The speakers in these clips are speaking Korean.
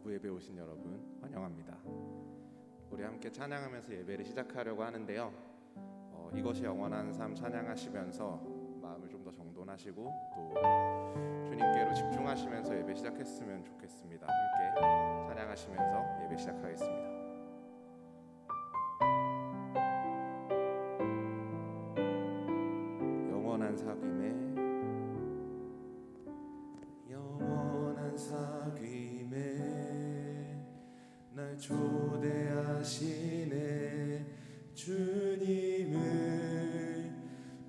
오후 예배 오신 여러분 환영합니다. 우리 함께 찬양하면서 예배를 시작하려고 하는데요. 이것이 영원한 삶 찬양하시면서 마음을 좀 더 정돈하시고 또 주님께로 집중하시면서 예배 시작했으면 좋겠습니다. 함께 찬양하시면서 예배 시작하겠습니다. 영원한 사귐에 날 초대하시네. 주님을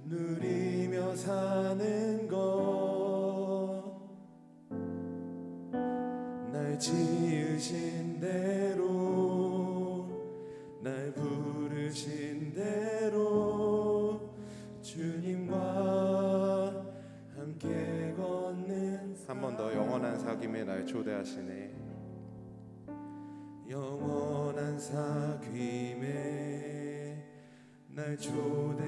누리며 사는 것, 날 지으신 대로 날 부르신 대로 주님과 함께 걷는 한 번 더. 영원한 사귐에 날 초대하시네. 영원한 사귐에 날 초대하시네.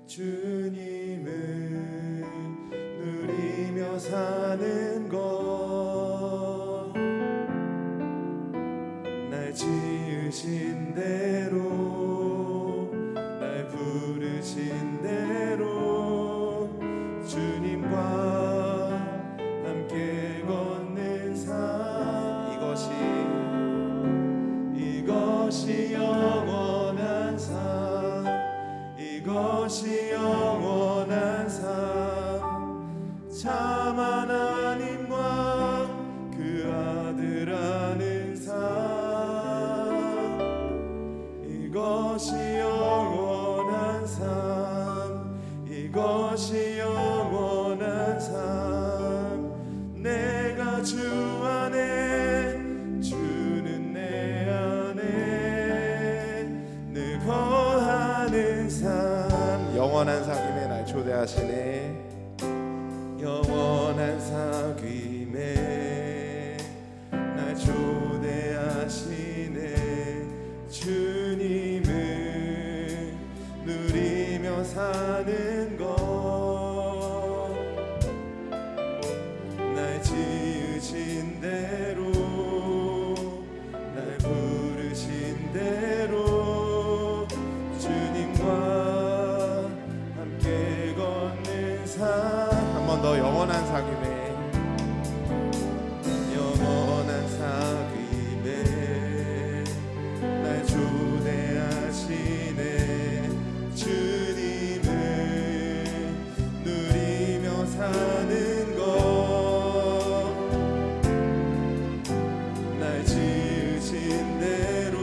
주님을 누리며 사는 것, 날 지으신 대로 날 부르신 대로 주님과 함께 걷는 삶, 이것이 영원한 삶, 이것이 영원한 삶, 참 하나님과 그 아들 아는 삶, 이것이 영원한 삶, 이것이 영원한 삶. 내가 주 안에, 주는 내 안에 늘 거하는 삶. 영원한 사귐에 날 초대하시네. 영원한 사귐에 날 초대하시네. 주님을 누리며 사는 것, 날 지으신 대로 날 부르신 대로 주님과 함께 걷는 삶. 한 번 더. 영원한 사귐에, 영원한 사귐에 날 초대하시네. 주님을 누리며 사는 것, 날 지으신 대로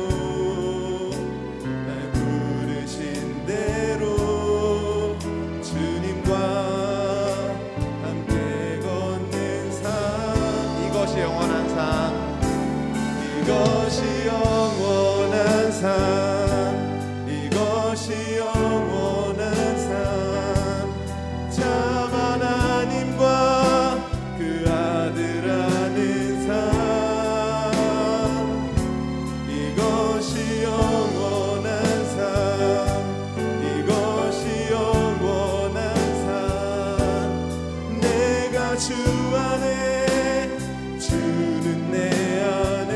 날 부르신 대로 주님과 함께 걷는 삶. 이것이 영원한 삶, 이것이 영원한 삶, 이것이 영원한 삶, 참 하나님과 그 아들 아는 삶, 이것이 영원한 삶, 이것이 영원한 삶. 내가 주 안에, 주는 내 안에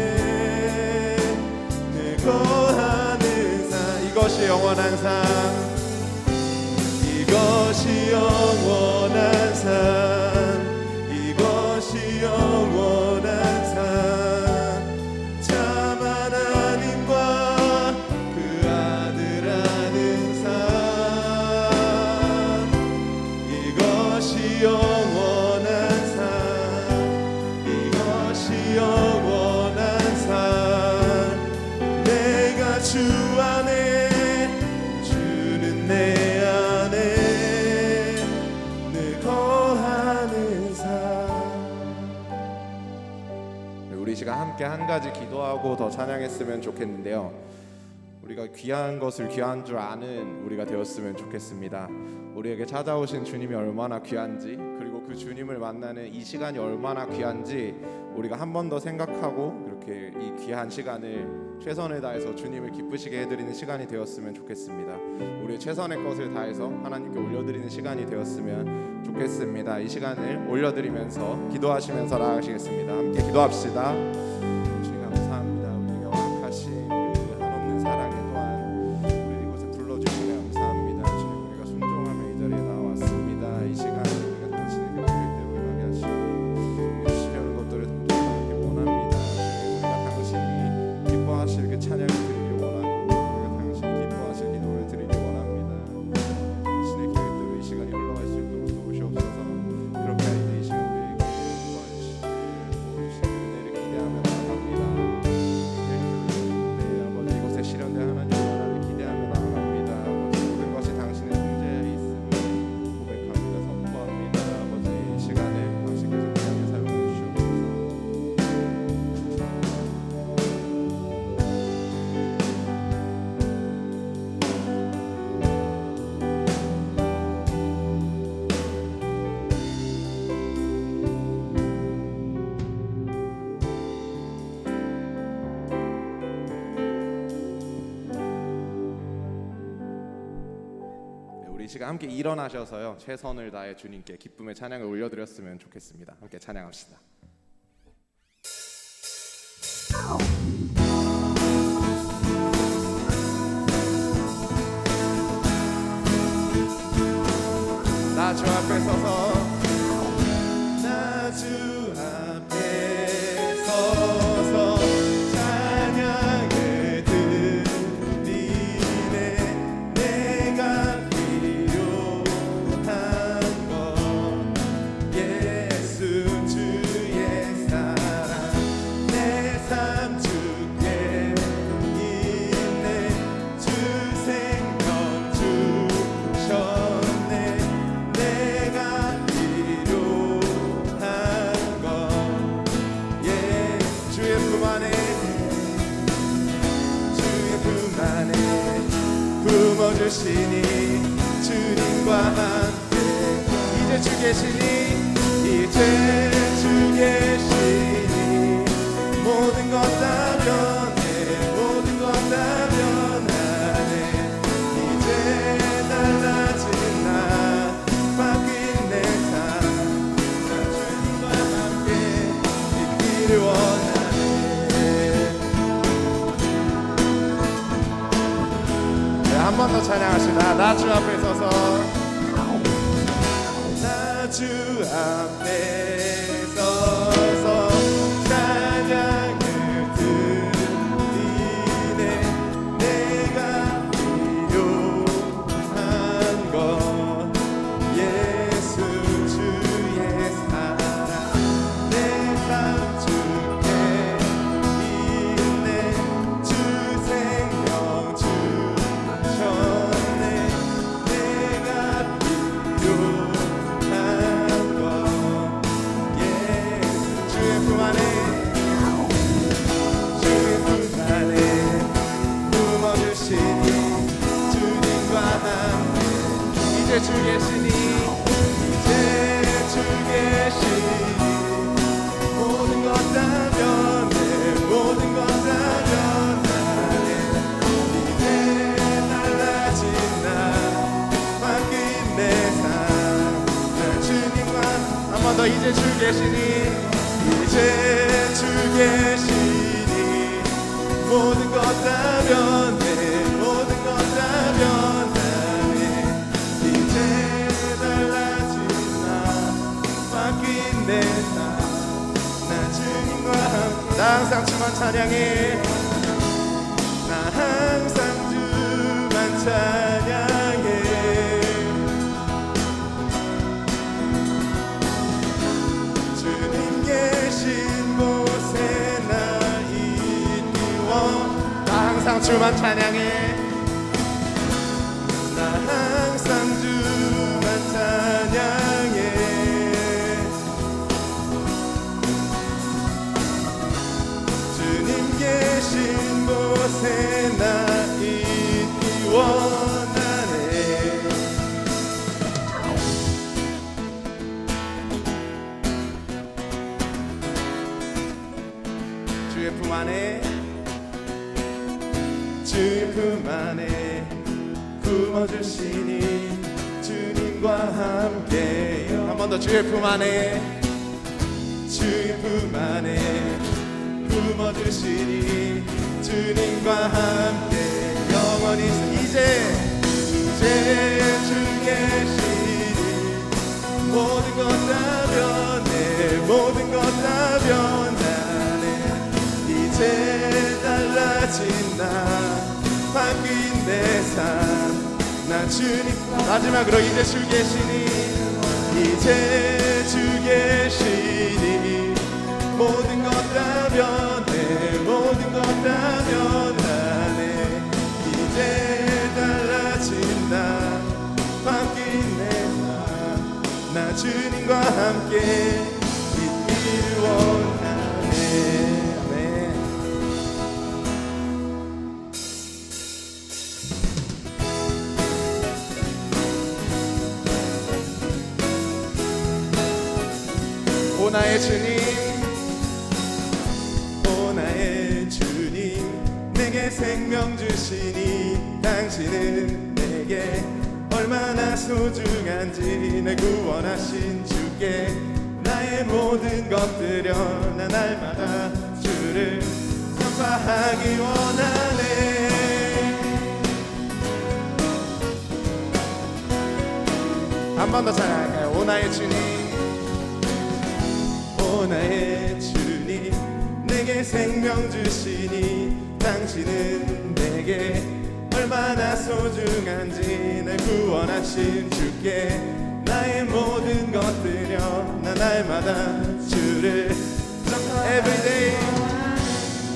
늘 거하는 삶. 이것이 영원한 삶, 이것이 영원한 삶, 이것이 영원한 삶, 참 하나님과 그 아들 아는 삶, 이것이 영원한 삶, 이것이 영원한 삶. 내가 주 안에, 주는 내 안에 늘 거하는 삶. 우리 시간 함께 한 가지 기도하고 더 찬양했으면 좋겠는데요. 우리가 귀한 것을 귀한 줄 아는 우리가 되었으면 좋겠습니다. 우리에게 찾아오신 주님이 얼마나 귀한지, 그리고 그리고 그 주님을 만나는 이 시간이 얼마나 귀한지 우리가 한 번 더 생각하고 그렇게 이 귀한 시간을 최선을 다해서 주님을 기쁘시게 해드리는 시간이 되었으면 좋겠습니다. 우리의 최선의 것을 다해서 하나님께 올려드리는 시간이 되었으면 좋겠습니다. 이 시간을 올려드리면서 기도하시면서 나아가시겠습니다. 함께 기도합시다. 주님 감사합니다. 우리가 허락하신 그 한없는 사랑에 또한 우리 이곳에 불러주시니 감사합니다. 주님 우리가 순종하며 이 자리에 나왔습니다. 이 시간에 우리가 당신의 계획대로 임하게 하시고 주시려는 것들을 동정하기 원합니다. 주님 우리가 당신이 기뻐하실 그 찬양을 드리기 원하고 우리가 당신이 기뻐하실 기도를 드리기 원합니다. 당신의 계획대로 이 시간이 흘러갈 수 있도록 도우시옵소서. 그렇게 할 때 이 시간 우리에게 도와주시는 은혜를 기대하며 나아갑니다. 아버지 이곳에 실현될 하나님의 나라를 기대하며 나아갑니다. 아버지 모든 것이 당신의 통제에 있음을 고백합니다. 선포합니다. 아버지 이 시간에 당신께서 귀하게 사용해 주시옵소서. 우리 이 시간 함께 일어나셔서요 최선을 다해 주님께 기쁨의 찬양을 올려드렸으면 좋겠습니다. 함께 찬양합시다. 나 주 앞에 서서 나 주 앞에 서서 찬양을 드리네. 내가 필요한 건 예수 주의 사랑 내 삶 주께 있네. 주 생명 주셨네. 내가 필요한 건 주의 품 안에 주의 품 안에 품어주시니 주님과 함께 이제 주 계시니 이제 주 계시니 모든 것 다 변해 모든 것 다 변하네. 이제 달라진 나 바뀐 내 삶 나 주님과 함께 있기를 원하네. 한 번 더 찬양하시다. 나 주 앞에 서서 나 주 앞에 서서 찬양을 드리네. 내가 필요한 건 예수 주의 사랑 내 삶 주께 있네. 주 생명 주셨네. 내가 필요한 건 예수 주의 품 안에 주의 품 안에 품어주시니 주님과 함께 이제 주 계시니 이제 주 계시니 모든 것 다 변해 모든 것 다 변하네. 이제 달라진 나 바뀐 내 삶 나 주님과 한 번 더 이제 주 계시니 이제 주 계시니 모든 것 다 변해 모든 것 다 변하네. 이제 달라진 나 바뀐 내 삶 나 주님과 함께 나 항상 주만 찬양해. 나 항상 주만 찬양해. 주님 계신 곳에 나 있기 원. 나 항상 주만 찬양해. 나 항상 주만 찬양해. 주님 계신 곳에 나 있기 원하네. 품 안에 주의 품 안에 품어주시니 주님과 함께요. 한 번 더 주의 품 안에 주의 품 안에 품어주시니 주님과 함께 영원히 이제 주 계시니 모든 것 다 변해 모든 것 다 변하네 이제 달라진 나 바뀐 내 삶 나 주님 마지막으로 이제 주 계시니 이제 주 계시니 모든 것 다 변해 모든 것 다 변하네 이제 달라진 나 바뀐 내 삶 나 주님과 함께 있기를 원하네. 아멘. 오 나의 주님 오 나의 주님 내게 생명 주시니 당신은 내게 얼마나 소중한지 날 구원하신 주께 나의 모든 것 드려 나 날마다 주를 선포하기 원하네. 한 번 더 찬양할까요? 오 나의 주님 오 나의 주님 내게 생명 주시니 당신은 내게 얼마나 소중한지 날 구원하신 주께 나의 모든 것 드려 나 날마다 주를 Everyday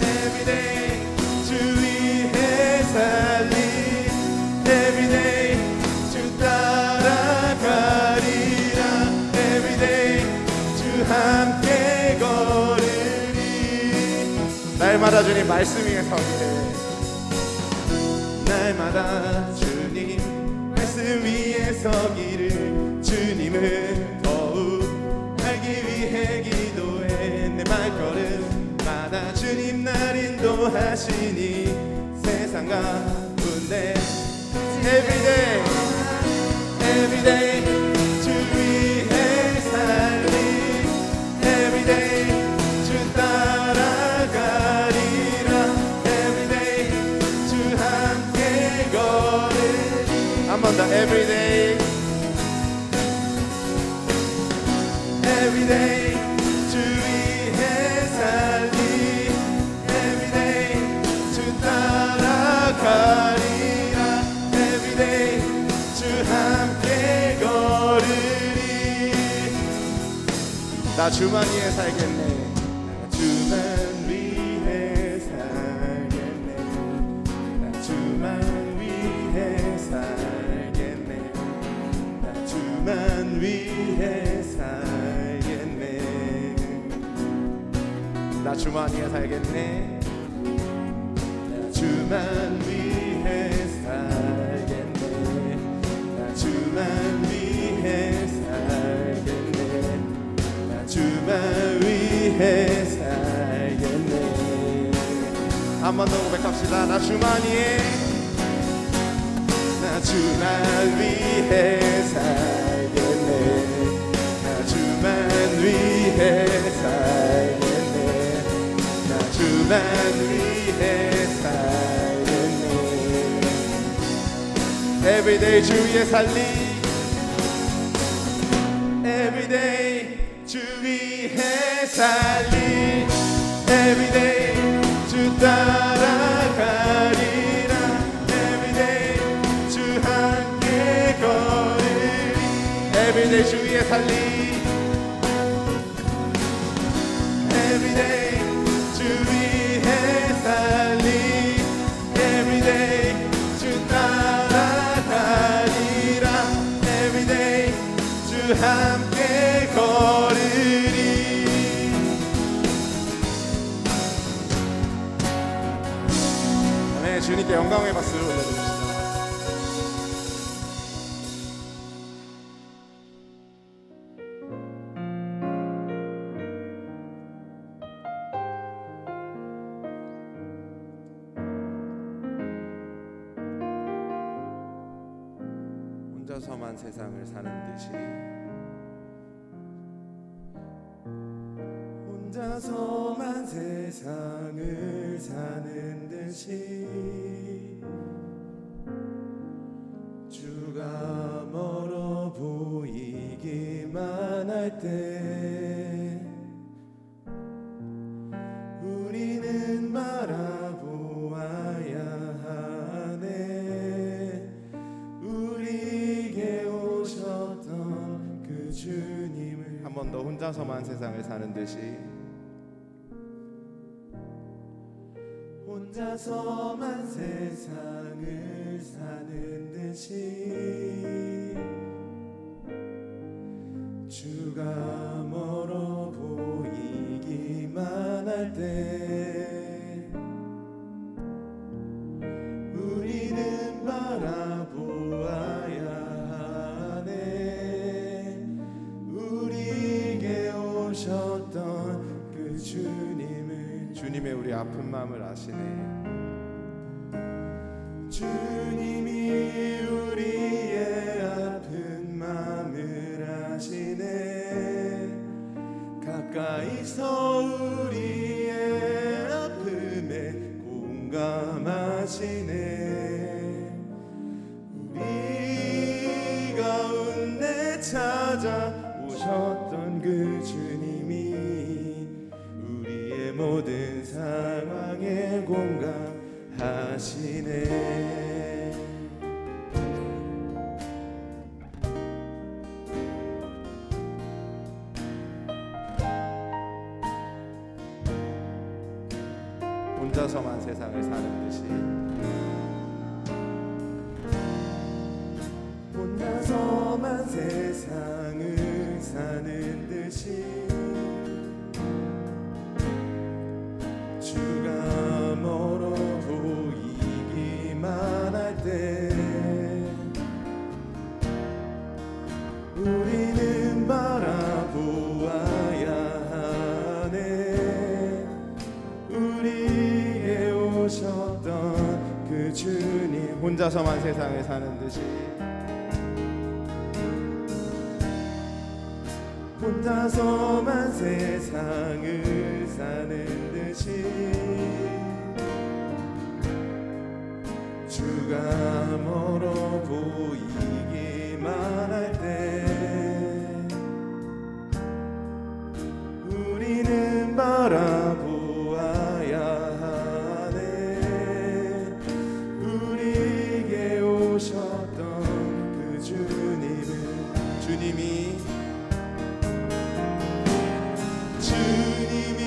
Everyday 주 위해 살리 Everyday 주 따라가리라 Everyday 주 함께 걸으리 날마다 주님 말씀 위에 서기를 날마다 주님 말씀 위에 서기를 주님을 더욱 알기 위해 기도해 내 발걸음마다 주님 날 인도하시니 세상 가운데 Everyday Everyday 주 위해 살리 Everyday 주 따라가리라 Everyday 주 함께 걸으리 한 번 더 Everyday Everyday 주 위해 살리 Everyday 주 따라가리라 Everyday 주 함께 걸으리 나 주만 위해 살겠네 나 주만 위해 살겠네 나 주만 위해 살겠네 나 주만 위해 살겠네 나 주만 위해 살겠네 나 주만 위해 살겠네 나 주만 위해 살겠네 나 주만 위해 살겠네 한 번 더 고백합시다 나 주만 위해 나 주만 위해 살겠네 나 주만 위해 살겠네 나 주만 위해 살겠네 Everyday 주 위에 살리 Everyday 주 위해 살리 Everyday 주 따라가리라 Everyday 주 함께 걸으리 Everyday 주 위에 살리 Everyday 주 위해 살리 Everyday 주 따라가리라 Everyday 주 함께 걸으리 아멘 주님께 영광의 박수를 올려드립니다. 혼자서만 세상을 사는 듯이 혼자서만 세상을 사는 듯이 주가 멀어 보이기만 할 때 우리는 바라보아야 하네. 우리에게 오셨던 그 주님을. 한 번 더. 혼자서만 세상을 사는 듯이 혼자서만 세상을 사는 듯이 주가 멀어 보이기만 할 때 우리는 바라보아야 하네. 우리에게 오셨던 그 주님을. 주님의 우리 아픈 마음을 아시네. 주님이 우리의 아픈 마음을 아시네. 가까이서 우리의 아픔에 공감하시네. 우리 가운데 찾아오셨던 그 주님이 우리의 모든 상황에 공감하시네. 혼자서만 세상을 사는 듯이 혼자서만 세상을 사는 듯이 주가 멀어 보이기만 할 때 우리는 바라보아야 하네. 우리에게 오셨던 그 주님. 혼자서만 세상을 사는 듯이 혼자서만 세상을 사는 듯이 주가 멀어 보이기만 할 때 우리는 바라보아야 하네. 우리에게 오셨던 그 주님을. 주님이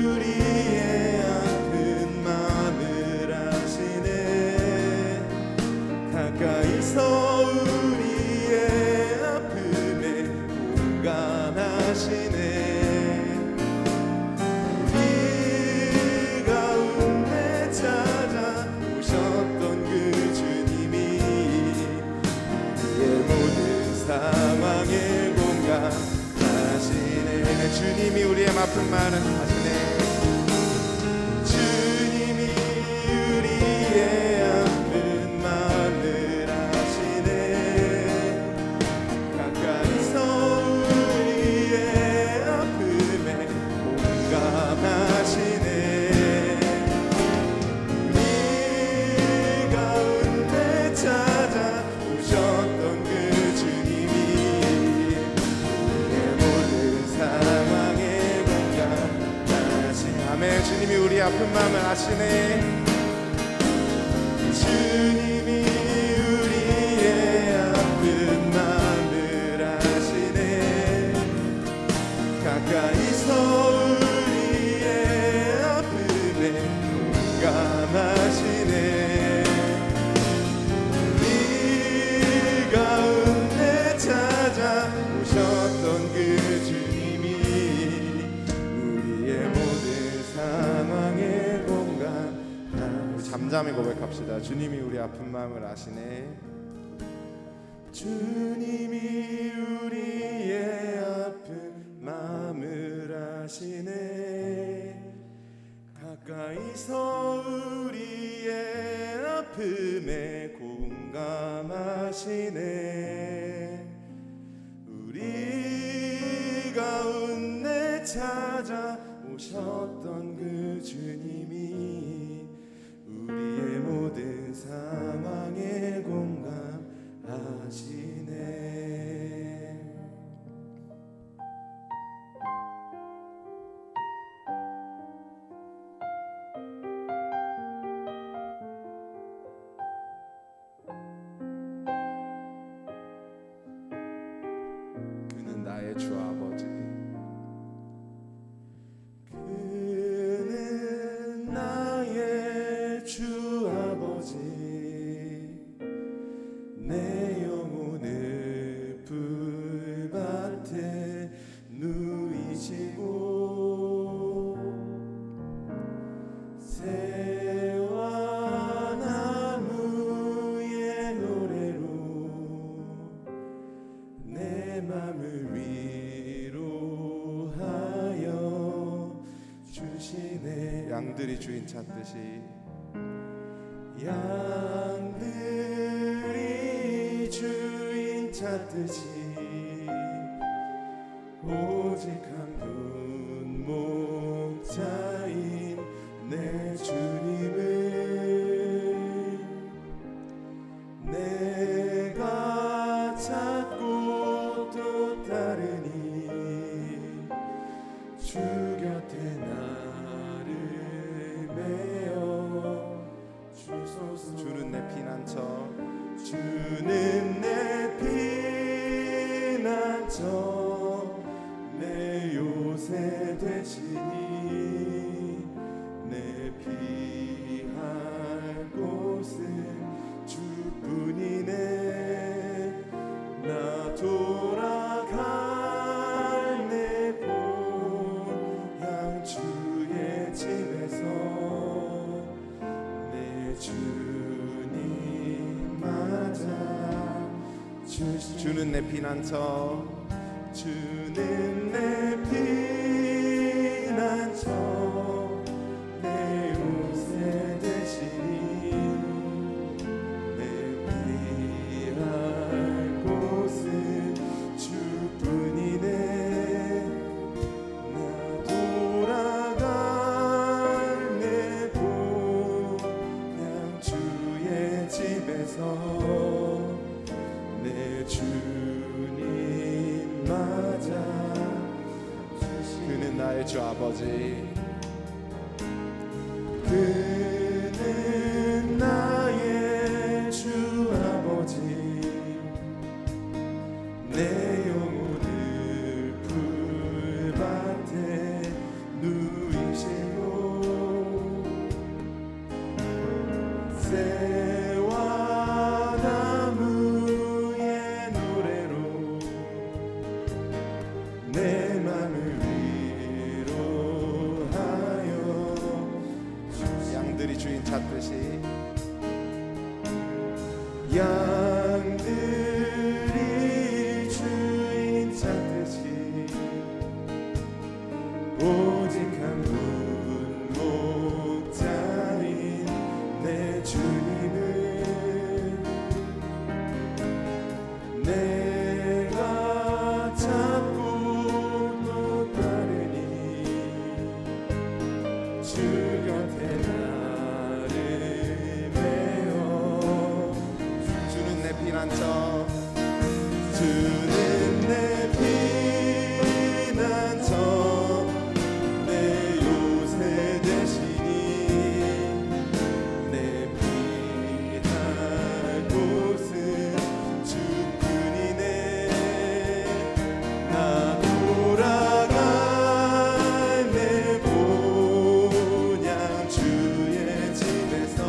우리의 아픈 마음을 아시네. 가까이서 우리의 아픔에 공감하시네. 우리 가운데 찾아오셨던 그 주님이 우리의 모든 상황에 공감하시네. 주님이 우리의 아픈 마음을 아시네. 주님이 우리의 아픈 마음을 아시네. 가까이서 우리의 아픔에 공감하시네. 우리 가운데 찾아오셨던 그 주님이 상황에 공감하시네. 아멘. 주님이 우리 아픈 마음을 아시네. 주님이 우리의 아픈 마음을 아시네. 가까이서 우리의 아픔에 공감하시네. 우리 가운데 찾아오셨던 그 주님이 우리의 모든 상황에 공감. 우리 잠잠히 고백합시다. 주님이 우리 아픈 마음을 아시네. 주님이 우리의 아픈 마음을 아시네. 가까이서 우리의 아픔에 공감하시네. 찾아오셨던 그 주님이 우리의 모든 상황에 공감하시네. 그는 나의 주 아버지. 그는 나의 주 아버지, 내 영혼을 풀밭에 누이시고 새와 나무의 노래로 내 맘을 위로하여 주시네. 양들이 주인 찾듯이 양들이 주인 찾듯이 오직 한 분 목자인 내 주님을 내가 찾고 또 따르니 주 곁에 나를 메어 주소서. 주는 내 피난처. 주는 내 피난처, 내 요새 되시니 내 피할 곳은 주뿐이네. 나 돌아갈 내 고향 주의 집에서 내 주님 맞아 주는 내 피난처. 주는 내 피난처, 내 요새 되시니 내 피할 곳은 주뿐이네. 나 돌아갈 내 고향 주의 집에서 내 주님 맞아 그는 나의 주 아버지. 그는 나의 주 아버지, 내 영혼을 풀밭에 누이시고 새와 나무의 노래로 내 맘을 위로하여 양들이 주인 찾듯이 양들이 주인 찾듯이 오직 한 분 목자인 내 주님을 내가 찾고 또 따르니 주 곁에 나를 메어 주는 내 피난처. 주는 내 피난처, 내 요새 되시니 내 피할 곳은 주뿐이네. 나 돌아갈 내 본향 주의 집에서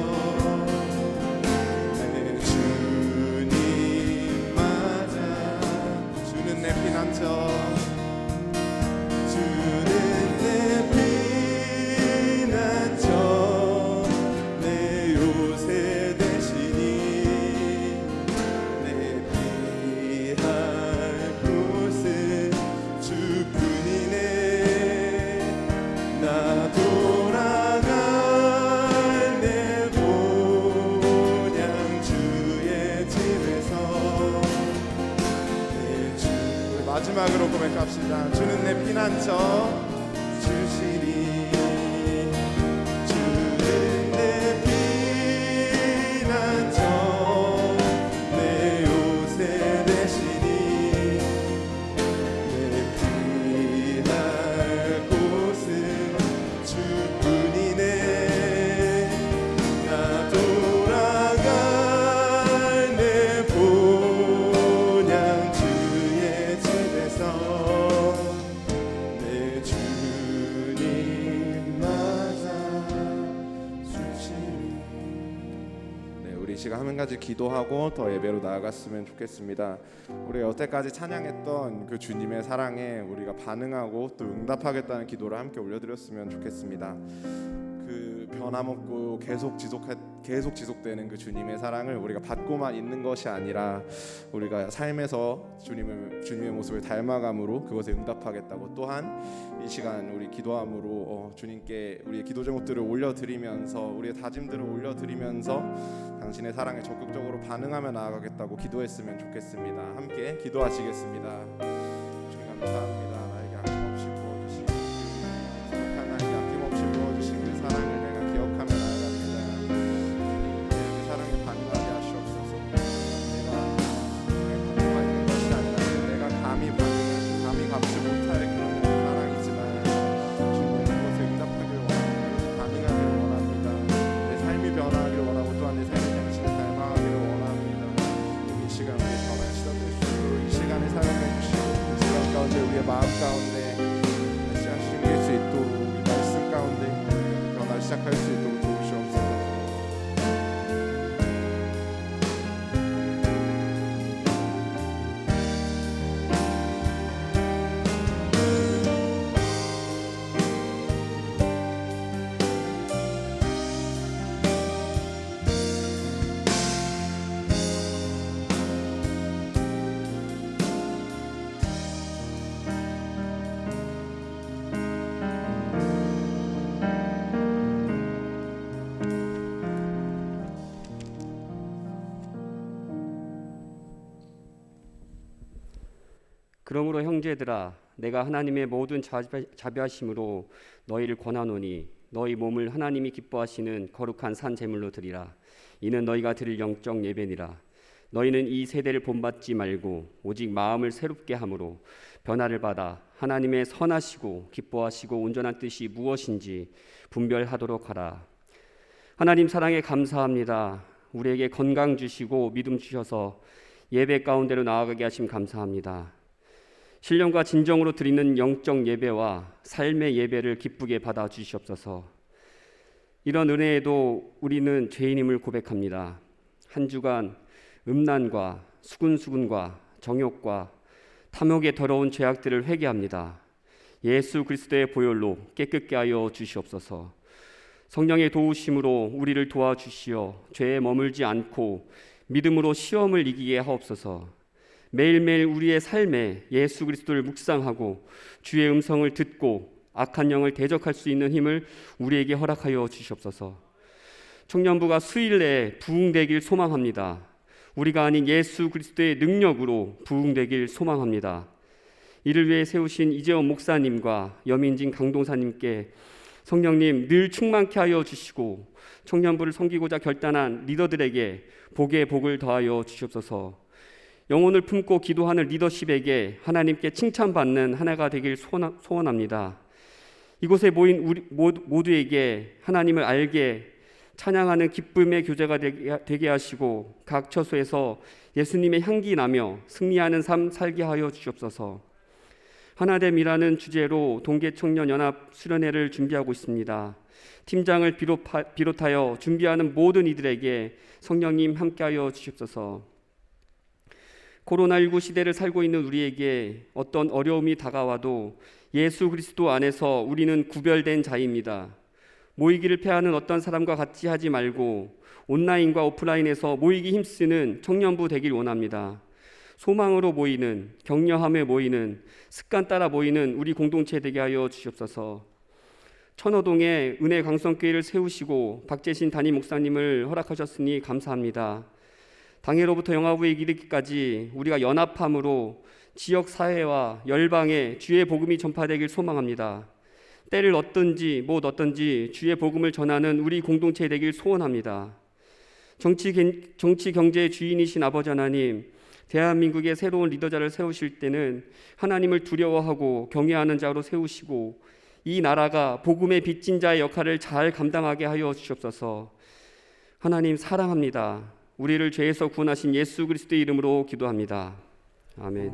내 주님 맞아. 주는 내 피난처. 주는 내 피난처, 내 요새 되시니 내 피할 곳은 주뿐이네. 나 돌아갈 내 본향 주의 집에서 내 주. 마지막으로 고백합시다. 주는 내 피난처. 주시리 주는 내 피난처 내 요새 되시니 내 피할 곳은 주뿐이네 나 돌아갈 내 본향 주의 집에서 내 주님 맞아 주시니. 네, 우리 이 시간 한 가지 기도하고 더 예배로 나아갔으면 좋겠습니다. 우리가 여태까지 찬양했던 그 주님의 사랑에 우리가 반응하고 또 응답하겠다는 기도를 함께 올려드렸으면 좋겠습니다. 그 변함없고 계속 지속되는 그 주님의 사랑을 우리가 받고만 있는 것이 아니라 우리가 삶에서 주님의 모습을 닮아감으로 그것에 응답하겠다고, 또한 이 시간 우리 기도함으로 주님께 우리의 기도 제목들을 올려드리면서 우리의 다짐들을 올려드리면서 당신의 사랑에 적극적으로 반응하며 나아가겠다고 기도했으면 좋겠습니다. 함께 기도하시겠습니다. 주님 감사합니다. 나에게 아낌없이 부어주신 부족한 나에게 아낌없이 부어주신 그 사랑을 내가 기억하며 나아갑니다. 내 사랑에 반응하게 하시옵소서. 내가 받고만 있는 것이 아니라 내가 감히 갚지 못할 그런 사랑이지만 주님 그것에 응답하기를 원합니다. 반응하기를 원합니다. 내 삶이 변화하기를 원하고 또한 내 삶이 당신을 닮아가기를 원합니다. 이 시간 우리 변화에 시작될 수 있도록 이 시간을 사용해 주시고 이 시간 가운데 우리의 마음 가운데 다시 하시게 수 있도록 이 말씀 가운데 변화를 시작할 수 있도록 도우시옵소서. 그러므로 형제들아, 내가 하나님의 모든 자비하심으로 너희를 권하노니 너희 몸을 하나님이 기뻐하시는 거룩한 산 제물로 드리라. 이는 너희가 드릴 영적 예배니라. 너희는 이 세대를 본받지 말고 오직 마음을 새롭게 함으로 변화를 받아 하나님의 선하시고 기뻐하시고 온전한 뜻이 무엇인지 분별하도록 하라. 하나님 사랑에 감사합니다. 우리에게 건강 주시고 믿음 주셔서 예배 가운데로 나아가게 하심 감사합니다. 신령과 진정으로 드리는 영적 예배와 삶의 예배를 기쁘게 받아 주시옵소서. 이런 은혜에도 우리는 죄인임을 고백합니다. 한 주간 음란과 수군수군과 정욕과 탐욕의 더러운 죄악들을 회개합니다. 예수 그리스도의 보혈로 깨끗게 하여 주시옵소서. 성령의 도우심으로 우리를 도와주시어 죄에 머물지 않고 믿음으로 시험을 이기게 하옵소서. 매일매일 우리의 삶에 예수 그리스도를 묵상하고 주의 음성을 듣고 악한 영을 대적할 수 있는 힘을 우리에게 허락하여 주시옵소서. 청년부가 수일 내에 부흥되길 소망합니다. 우리가 아닌 예수 그리스도의 능력으로 부흥되길 소망합니다. 이를 위해 세우신 이재원 목사님과 여민진 강동사님께 성령님 늘 충만케 하여 주시고 청년부를 섬기고자 결단한 리더들에게 복의 복을 더하여 주시옵소서. 영혼을 품고 기도하는 리더십에게 하나님께 칭찬받는 한 해가 되길 소원합니다. 이곳에 모인 우리 모두에게 하나님을 알게 찬양하는 기쁨의 교제가 되게 하시고 각 처소에서 예수님의 향기 나며 승리하는 삶 살게 하여 주시옵소서. 하나됨이라는 주제로 동계청년연합 수련회를 준비하고 있습니다. 팀장을 비롯하여 준비하는 모든 이들에게 성령님 함께하여 주시옵소서. 코로나19 시대를 살고 있는 우리에게 어떤 어려움이 다가와도 예수 그리스도 안에서 우리는 구별된 자입니다. 모이기를 패하는 어떤 사람과 같이 하지 말고 온라인과 오프라인에서 모이기 힘쓰는 청년부 되길 원합니다. 소망으로 모이는, 격려함에 모이는, 습관 따라 모이는 우리 공동체 되게 하여 주시옵소서. 천호동에 은혜 강성교회를 세우시고 박재신 담임 목사님을 허락하셨으니 감사합니다. 당회로부터 영화부에 이르기까지 우리가 연합함으로 지역 사회와 열방에 주의 복음이 전파되길 소망합니다. 때를 얻든지 못 얻든지 주의 복음을 전하는 우리 공동체 되길 소원합니다. 정치 경제의 주인이신 아버지 하나님, 대한민국의 새로운 리더자를 세우실 때는 하나님을 두려워하고 경외하는 자로 세우시고 이 나라가 복음의 빚진 자의 역할을 잘 감당하게 하여 주시옵소서. 하나님 사랑합니다. 우리를 죄에서 구원하신 예수 그리스도의 이름으로 기도합니다. 아멘.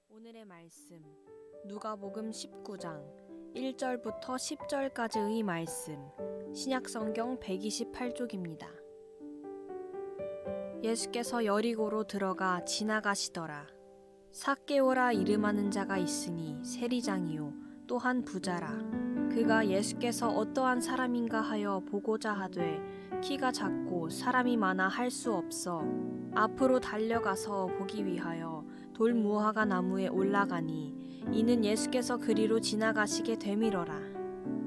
오늘의 말씀 누가복음 19장 1절부터 10절까지의 말씀 신약성경 128쪽입니다. 예수께서 여리고로 들어가 지나가시더라. 삭개오라 이름하는 자가 있으니 세리장이요 또한 부자라. 그가 예수께서 어떠한 사람인가 하여 보고자 하되 키가 작고 사람이 많아 할 수 없어 앞으로 달려가서 보기 위하여 돌무화과 나무에 올라가니 이는 예수께서 그리로 지나가시게 되밀어라.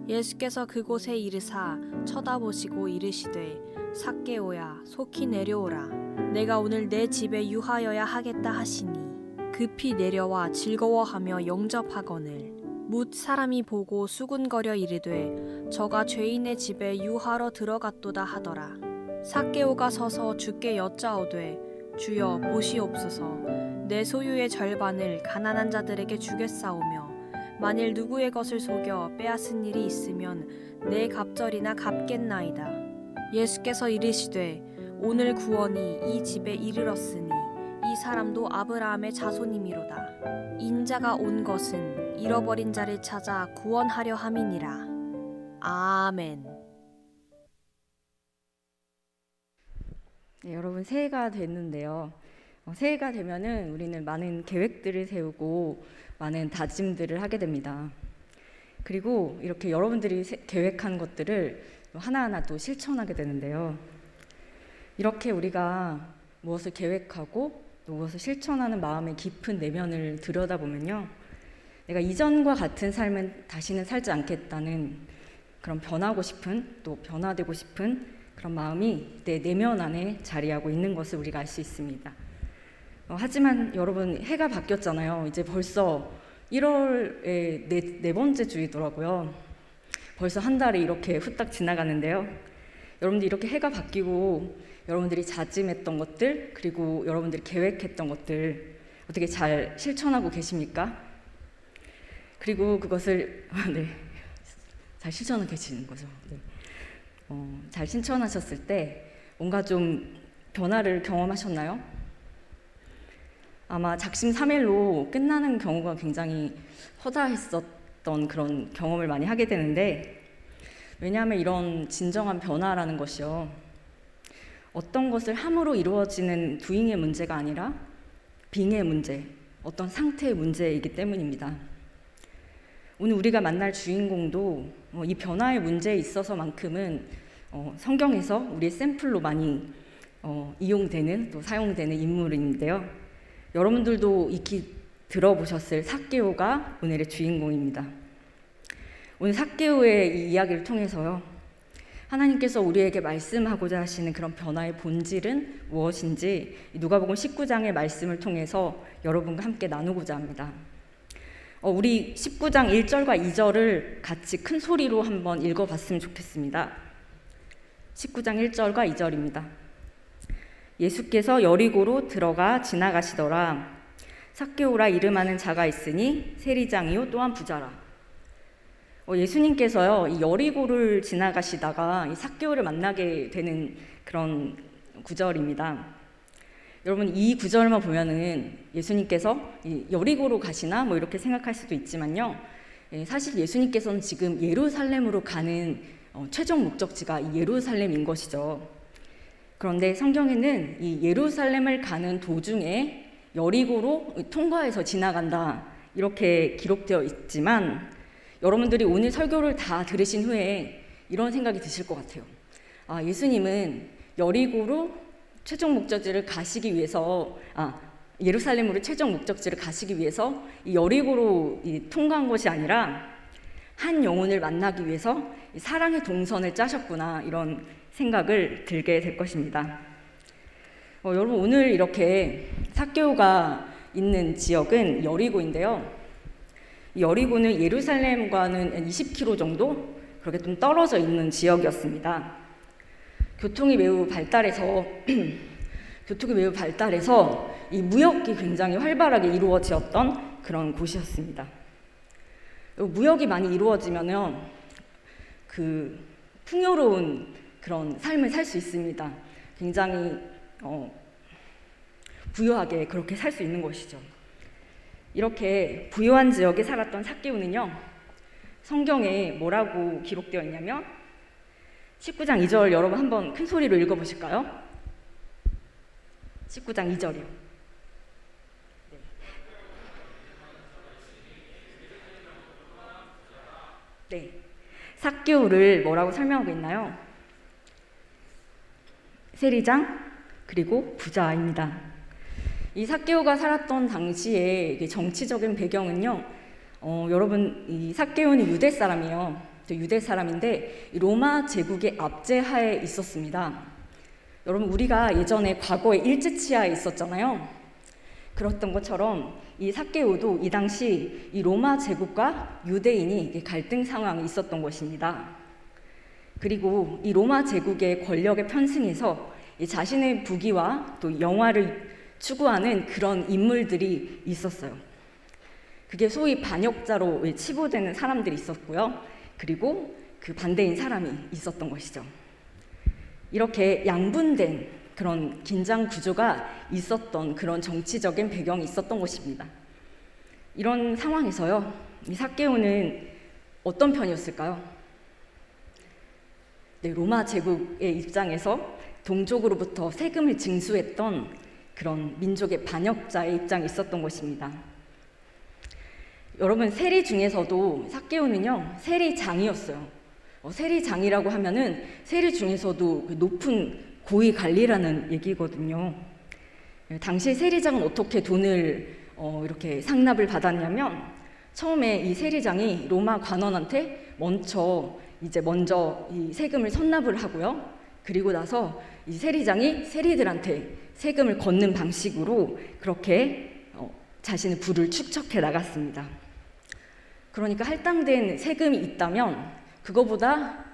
예수께서 그곳에 이르사 쳐다보시고 이르시되 삭개오야 속히 내려오라. 내가 오늘 내 집에 유하여야 하겠다 하시니 급히 내려와 즐거워하며 영접하거늘 뭇 사람이 보고 수군거려 이르되 저가 죄인의 집에 유하러 들어갔도다 하더라. 삭개오가 서서 주께 여짜오되 주여 보시옵소서. 내 소유의 절반을 가난한 자들에게 주겠사오며 만일 누구의 것을 속여 빼앗은 일이 있으면 내 갑절이나 갚겠나이다. 예수께서 이르시되 오늘 구원이 이 집에 이르렀으니 이 사람도 아브라함의 자손이미로다. 인자가 온 것은 잃어버린 자를 찾아 구원하려 함이니라. 아멘. 네, 여러분 새해가 됐는데요. 새해가 되면은 우리는 많은 계획들을 세우고 많은 다짐들을 하게 됩니다. 그리고 이렇게 여러분들이 계획한 것들을 하나하나 또 실천하게 되는데요. 이렇게 우리가 무엇을 계획하고 또 무엇을 실천하는 마음의 깊은 내면을 들여다보면요. 내가 이전과 같은 삶은 다시는 살지 않겠다는 그런 변하고 싶은 또 변화되고 싶은 그런 마음이 내 내면 안에 자리하고 있는 것을 우리가 알 수 있습니다. 하지만 여러분 해가 바뀌었잖아요. 이제 벌써 1월의 네 번째 주이더라고요. 벌써 한 달이 이렇게 후딱 지나가는데요. 여러분들 이렇게 해가 바뀌고 여러분들이 다짐했던 것들 그리고 여러분들이 계획했던 것들 어떻게 잘 실천하고 계십니까? 그리고 그것을 잘 실천하고 계시는 거죠. 네. 잘 실천하셨을 때 뭔가 좀 변화를 경험하셨나요? 아마 작심삼일로 끝나는 경우가 굉장히 허다했었던 그런 경험을 많이 하게 되는데 왜냐하면 이런 진정한 변화라는 것이요. 어떤 것을 함으로 이루어지는 doing의 문제가 아니라 being의 문제, 어떤 상태의 문제이기 때문입니다. 오늘 우리가 만날 주인공도 이 변화의 문제에 있어서만큼은 성경에서 우리의 샘플로 많이 이용되는 또 사용되는 인물인데요. 여러분들도 익히 들어보셨을 삭개오가 오늘의 주인공입니다. 오늘 삭개오의 이 이야기를 통해서요. 하나님께서 우리에게 말씀하고자 하시는 그런 변화의 본질은 무엇인지 누가복음 19장의 말씀을 통해서 여러분과 함께 나누고자 합니다. 우리 19장 1절과 2절을 같이 큰 소리로 한번 읽어봤으면 좋겠습니다. 19장 1절과 2절입니다. 예수께서 여리고로 들어가 지나가시더라. 삭개오라 이름하는 자가 있으니 세리장이요 또한 부자라. 예수님께서요 이 여리고를 지나가시다가 이 삭개오를 만나게 되는 그런 구절입니다. 여러분 이 구절만 보면은 예수님께서 이 여리고로 가시나 뭐 이렇게 생각할 수도 있지만요. 사실 예수님께서는 지금 예루살렘으로 가는 최종 목적지가 이 예루살렘인 것이죠. 그런데 성경에는 이 예루살렘을 가는 도중에 여리고로 통과해서 지나간다 이렇게 기록되어 있지만 여러분들이 오늘 설교를 다 들으신 후에 이런 생각이 드실 것 같아요. 예수님은 여리고로 최종 목적지를 가시기 위해서 예루살렘으로 최종 목적지를 가시기 위해서 이 여리고로 통과한 것이 아니라 한 영혼을 만나기 위해서 이 사랑의 동선을 짜셨구나, 이런 생각을 들게 될 것입니다. 여러분, 오늘 이렇게 삭개오가 있는 지역은 여리고인데요. 이 여리고는 예루살렘과는 20km 정도 그렇게 좀 떨어져 있는 지역이었습니다. 교통이 매우 발달해서 이 무역이 굉장히 활발하게 이루어졌던 그런 곳이었습니다. 무역이 많이 이루어지면요, 그 풍요로운 그런 삶을 살 수 있습니다. 굉장히 부유하게 그렇게 살 수 있는 것이죠. 이렇게 부유한 지역에 살았던 삭개오는요, 성경에 뭐라고 기록되어 있냐면 19장 2절 여러분 한번 큰 소리로 읽어보실까요? 19장 2절이요. 네. 삭개오를 뭐라고 설명하고 있나요? 세리장 그리고 부자입니다. 이 삭개오가 살았던 당시에 정치적인 배경은요, 여러분, 이 삭개오는 유대 사람이에요. 유대 사람인데 로마 제국의 압제하에 있었습니다. 여러분, 우리가 예전에 과거에 일제치하에 있었잖아요. 그랬던 것처럼 이 삭개오도 이 당시 이 로마 제국과 유대인이 갈등 상황이 있었던 것입니다. 그리고 이 로마 제국의 권력에 편승해서 이 자신의 부귀와 또 영화를 추구하는 그런 인물들이 있었어요. 그게 소위 반역자로 치부되는 사람들이 있었고요. 그리고 그 반대인 사람이 있었던 것이죠. 이렇게 양분된 그런 긴장 구조가 있었던 그런 정치적인 배경이 있었던 것입니다. 이런 상황에서요, 이 삭개오는 어떤 편이었을까요? 네, 로마 제국의 입장에서 동족으로부터 세금을 징수했던 그런 민족의 반역자의 입장이 있었던 것입니다. 여러분, 세리 중에서도 삭개오는요, 세리장이었어요. 세리장이라고 하면은 세리 중에서도 높은 고위 관리라는 얘기거든요. 당시 세리장은 어떻게 돈을 이렇게 상납을 받았냐면, 처음에 이 세리장이 로마 관원한테 먼저 이 세금을 선납을 하고요. 그리고 나서 이 세리장이 세리들한테 세금을 걷는 방식으로 그렇게 자신의 부를 축적해 나갔습니다. 그러니까 할당된 세금이 있다면 그거보다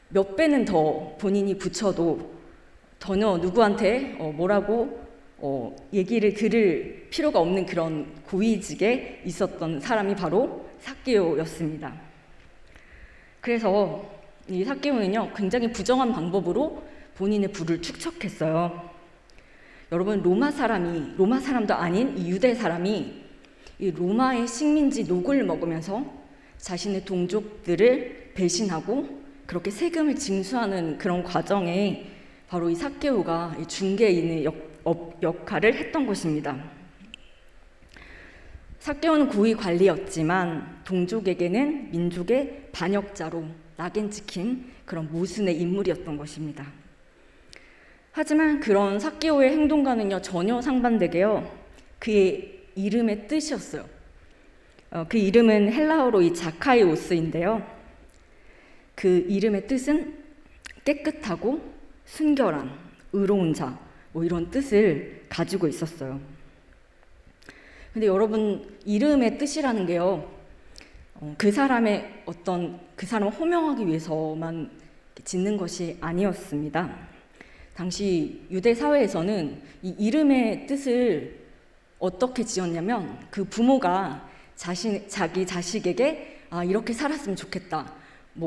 몇 배는 더 본인이 붙여도 전혀 누구한테 뭐라고 얘기를 들을 필요가 없는 그런 고위직에 있었던 사람이 바로 삭개오였습니다. 그래서 이 삭개오는요, 굉장히 부정한 방법으로 본인의 부를 축적했어요. 여러분, 로마 사람도 아닌 이 유대 사람이 이 로마의 식민지 녹을 먹으면서 자신의 동족들을 배신하고 그렇게 세금을 징수하는 그런 과정에 바로 이 삭개오가 이 중개인의 역할을 했던 것입니다. 삭개오는 고위 관리였지만 동족에게는 민족의 반역자로 낙인 찍힌 그런 모순의 인물이었던 것입니다. 하지만 그런 삭개오의 행동과는요, 전혀 상반되게요, 그의 이름의 뜻이었어요. 그 이름은 헬라어로 이 자카이오스인데요. 그 이름의 뜻은 깨끗하고 순결한, 의로운 자, 이런 뜻을 가지고 있었어요. 근데 여러분, 이름의 뜻이라는 게요, 그 사람을 호명하기 위해서만 짓는 것이 아니었습니다. 당시 유대 사회에서는 이 이름의 뜻을 어떻게 지었냐면, 그 부모가 자기 자식에게 이렇게 살았으면 좋겠다,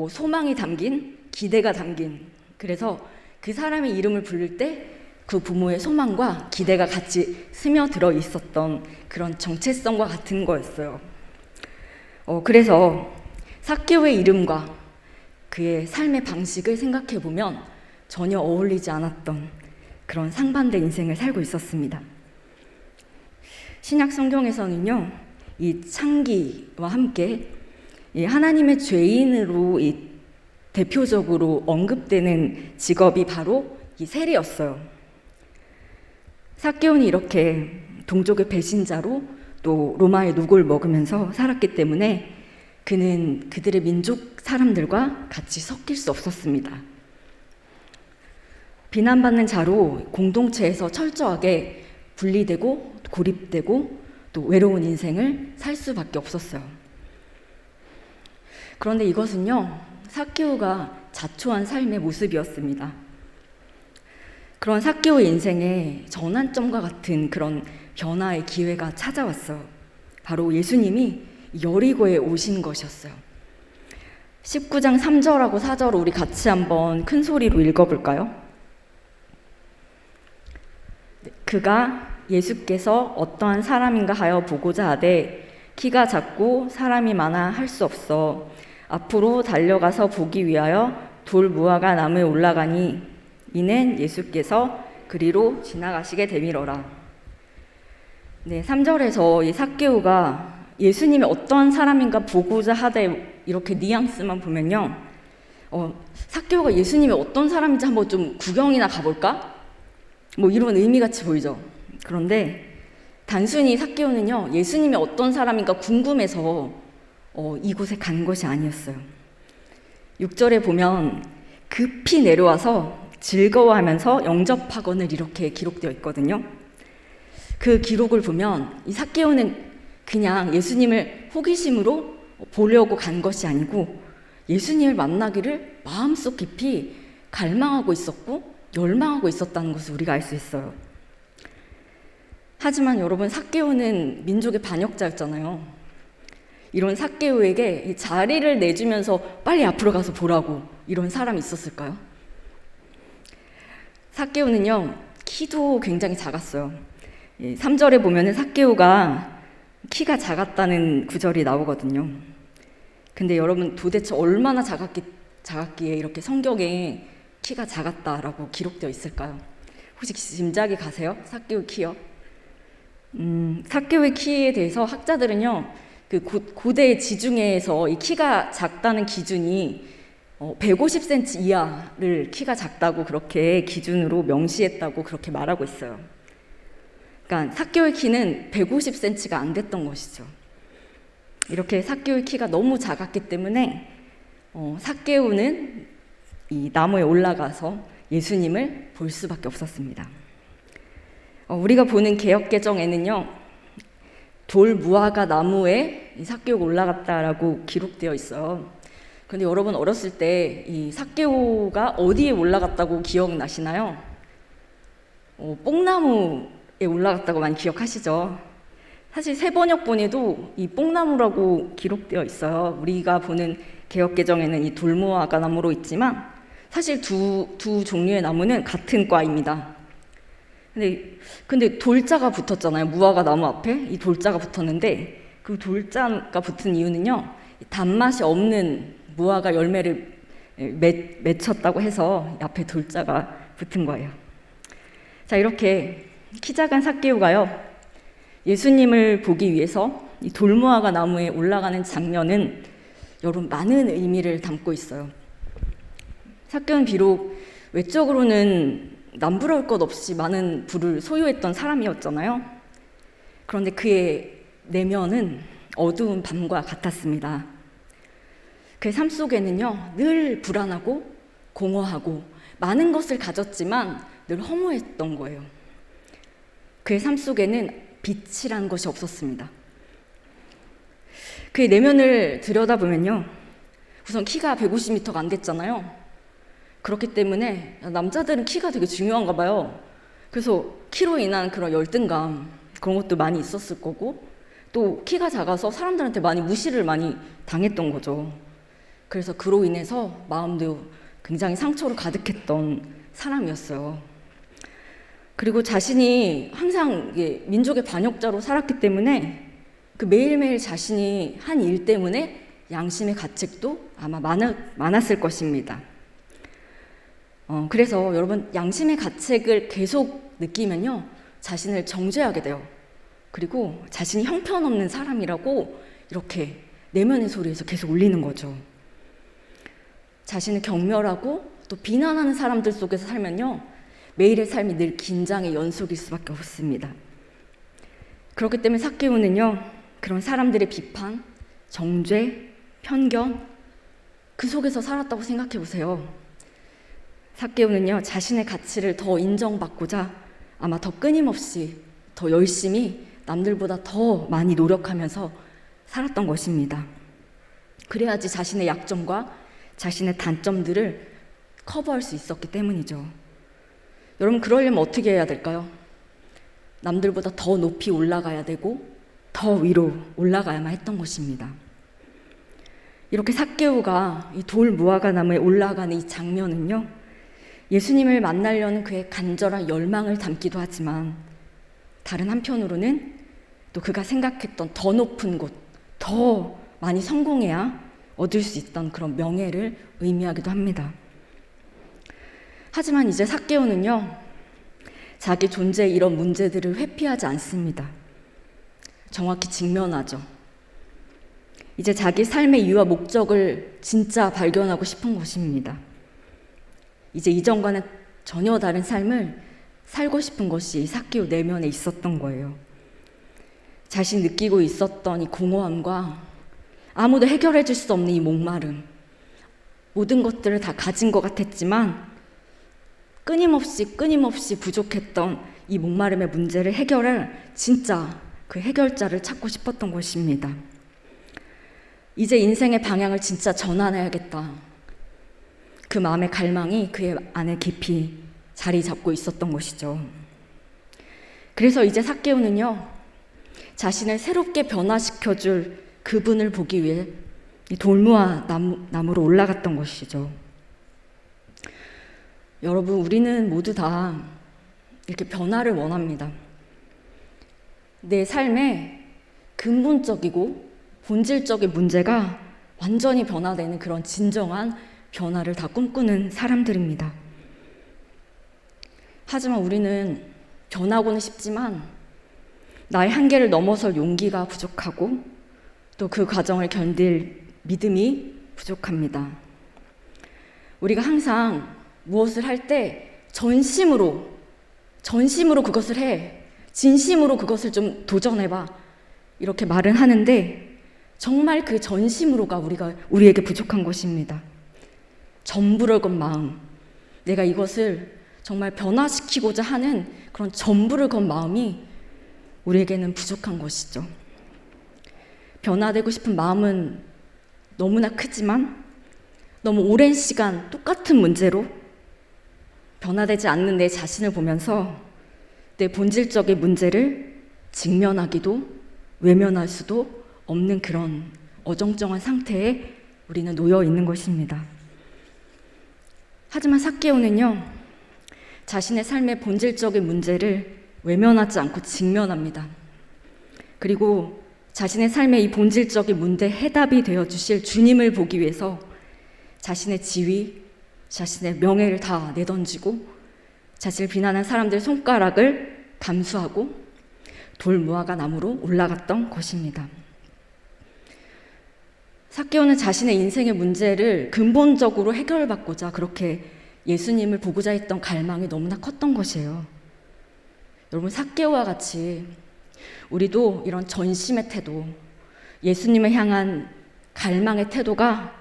소망이 담긴, 기대가 담긴, 그래서 그 사람의 이름을 부를 때 그 부모의 소망과 기대가 같이 스며들어 있었던 그런 정체성과 같은 거였어요. 그래서 삭개오의 이름과 그의 삶의 방식을 생각해 보면 전혀 어울리지 않았던 그런 상반된 인생을 살고 있었습니다. 신약 성경에서는요, 이 창기와 함께 이 하나님의 죄인으로 대표적으로 언급되는 직업이 바로 이 세리였어요. 삭개오는 이렇게 동족의 배신자로 또 로마의 노고를 먹으면서 살았기 때문에 그는 그들의 민족 사람들과 같이 섞일 수 없었습니다. 비난받는 자로 공동체에서 철저하게 분리되고 고립되고 또 외로운 인생을 살 수밖에 없었어요. 그런데 이것은요, 삭개오가 자초한 삶의 모습이었습니다. 그런 삭개오의 인생에 전환점과 같은 그런 변화의 기회가 찾아왔어요. 바로 예수님이 여리고에 오신 것이었어요. 19장 3절하고 4절을 우리 같이 한번 큰 소리로 읽어볼까요? 그가 예수께서 어떠한 사람인가 하여 보고자 하되 키가 작고 사람이 많아 할 수 없어 앞으로 달려가서 보기 위하여 돌 무화과 나무에 올라가니 이는 예수께서 그리로 지나가시게 되미러라. 네, 3절에서 이 삭개오가 예수님이 어떠한 사람인가 보고자 하되 이렇게 뉘앙스만 보면요, 삭개오가 예수님이 어떤 사람인지 한번 좀 구경이나 가볼까? 뭐 이런 의미같이 보이죠. 그런데 단순히 삭개오는요, 예수님이 어떤 사람인가 궁금해서 이곳에 간 것이 아니었어요. 6절에 보면 급히 내려와서 즐거워하면서 영접하거늘 이렇게 기록되어 있거든요. 그 기록을 보면 이 삭개오는 그냥 예수님을 호기심으로 보려고 간 것이 아니고 예수님을 만나기를 마음속 깊이 갈망하고 있었고 열망하고 있었다는 것을 우리가 알 수 있어요. 하지만 여러분, 삭개오는 민족의 반역자였잖아요. 이런 삭개오에게 이 자리를 내주면서 빨리 앞으로 가서 보라고 이런 사람이 있었을까요? 삭개오는요, 키도 굉장히 작았어요. 3절에 보면은 삭개오가 키가 작았다는 구절이 나오거든요. 근데 여러분, 도대체 얼마나 작았기에 이렇게 성경에 키가 작았다라고 기록되어 있을까요? 혹시 짐작이 가세요? 삭개오 키요? 삭개오의 키에 대해서 학자들은요, 그 고대 지중해에서 이 키가 작다는 기준이 150cm 이하를 키가 작다고 그렇게 기준으로 명시했다고 그렇게 말하고 있어요. 그러니까 삭개오의 키는 150cm가 안 됐던 것이죠. 이렇게 삭개오의 키가 너무 작았기 때문에 삭개오는 이 나무에 올라가서 예수님을 볼 수밖에 없었습니다. 우리가 보는 개역개정에는요, 돌 무화과 나무에 이 삭개오가 올라갔다라고 기록되어 있어요. 그런데 여러분, 어렸을 때 이 삭개오가 어디에 올라갔다고 기억나시나요? 뽕나무에 올라갔다고 많이 기억하시죠? 사실 세번역본에도 이 뽕나무라고 기록되어 있어요. 우리가 보는 개역개정에는 이 돌무화과 나무로 있지만 사실 두 종류의 나무는 같은 과입니다. 근데 돌자가 붙었잖아요. 무화과 나무 앞에 이 돌자가 붙었는데 그 돌자가 붙은 이유는요, 단맛이 없는 무화과 열매를 맺혔다고 해서 앞에 돌자가 붙은 거예요. 자, 이렇게 키 작은 삭개오가요, 예수님을 보기 위해서 이 돌무화과 나무에 올라가는 장면은 여러분 많은 의미를 담고 있어요. 삭개오는 비록 외적으로는 남부러울 것 없이 많은 부를 소유했던 사람이었잖아요. 그런데 그의 내면은 어두운 밤과 같았습니다. 그의 삶 속에는요, 늘 불안하고 공허하고 많은 것을 가졌지만 늘 허무했던 거예요. 그의 삶 속에는 빛이라는 것이 없었습니다. 그의 내면을 들여다보면요, 우선 키가 150m가 안 됐잖아요. 그렇기 때문에 남자들은 키가 되게 중요한가 봐요. 그래서 키로 인한 그런 열등감, 그런 것도 많이 있었을 거고, 또 키가 작아서 사람들한테 많이 무시를 많이 당했던 거죠. 그래서 그로 인해서 마음도 굉장히 상처로 가득했던 사람이었어요. 그리고 자신이 항상 민족의 반역자로 살았기 때문에 그 매일매일 자신이 한 일 때문에 양심의 가책도 아마 많았을 것입니다. 그래서 여러분, 양심의 가책을 계속 느끼면요, 자신을 정죄하게 돼요. 그리고 자신이 형편없는 사람이라고 이렇게 내면의 소리에서 계속 울리는 거죠. 자신을 경멸하고 또 비난하는 사람들 속에서 살면요, 매일의 삶이 늘 긴장의 연속일 수밖에 없습니다. 그렇기 때문에 삭개오는요, 그런 사람들의 비판, 정죄, 편견, 그 속에서 살았다고 생각해 보세요. 삭개오는요, 자신의 가치를 더 인정받고자 아마 더 끊임없이, 더 열심히 남들보다 더 많이 노력하면서 살았던 것입니다. 그래야지 자신의 약점과 자신의 단점들을 커버할 수 있었기 때문이죠. 여러분, 그러려면 어떻게 해야 될까요? 남들보다 더 높이 올라가야 되고 더 위로 올라가야만 했던 것입니다. 이렇게 삭개오가 이 돌 무화과 나무에 올라가는 이 장면은요, 예수님을 만나려는 그의 간절한 열망을 담기도 하지만 다른 한편으로는 또 그가 생각했던 더 높은 곳, 더 많이 성공해야 얻을 수 있던 그런 명예를 의미하기도 합니다. 하지만 이제 삭개오는요, 자기 존재의 이런 문제들을 회피하지 않습니다. 정확히 직면하죠. 이제 자기 삶의 이유와 목적을 진짜 발견하고 싶은 것입니다. 이제 이전과는 전혀 다른 삶을 살고 싶은 것이 삭개오 내면에 있었던 거예요. 자신이 느끼고 있었던 이 공허함과 아무도 해결해 줄 수 없는 이 목마름, 모든 것들을 다 가진 것 같았지만 끊임없이 부족했던 이 목마름의 문제를 해결할 진짜 그 해결자를 찾고 싶었던 것입니다. 이제 인생의 방향을 진짜 전환해야겠다. 그 마음의 갈망이 그의 안에 깊이 자리 잡고 있었던 것이죠. 그래서 이제 삭개오는요, 자신을 새롭게 변화시켜줄 그분을 보기 위해 이 돌무화 나무로 올라갔던 것이죠. 여러분, 우리는 모두 다 이렇게 변화를 원합니다. 내 삶에 근본적이고 본질적인 문제가 완전히 변화되는 그런 진정한 변화를 다 꿈꾸는 사람들입니다. 하지만 우리는 변하고는 싶지만 나의 한계를 넘어설 용기가 부족하고 또 그 과정을 견딜 믿음이 부족합니다. 우리가 항상 무엇을 할 때 전심으로 그것을 해, 진심으로 그것을 좀 도전해봐, 이렇게 말은 하는데 정말 그 전심으로가 우리에게 부족한 것입니다. 전부를 건 마음, 내가 이것을 정말 변화시키고자 하는 그런 전부를 건 마음이 우리에게는 부족한 것이죠. 변화되고 싶은 마음은 너무나 크지만 너무 오랜 시간 똑같은 문제로 변화되지 않는 내 자신을 보면서 내 본질적인 문제를 직면하기도 외면할 수도 없는 그런 어정쩡한 상태에 우리는 놓여 있는 것입니다. 하지만 삭개오는요, 자신의 삶의 본질적인 문제를 외면하지 않고 직면합니다. 그리고 자신의 삶의 이 본질적인 문제 해답이 되어 주실 주님을 보기 위해서 자신의 지위, 자신의 명예를 다 내던지고 자신을 비난한 사람들의 손가락을 감수하고 돌무화과 나무로 올라갔던 것입니다. 삭개오는 자신의 인생의 문제를 근본적으로 해결받고자 그렇게 예수님을 보고자 했던 갈망이 너무나 컸던 것이에요. 여러분, 삭개오와 같이 우리도 이런 전심의 태도, 예수님을 향한 갈망의 태도가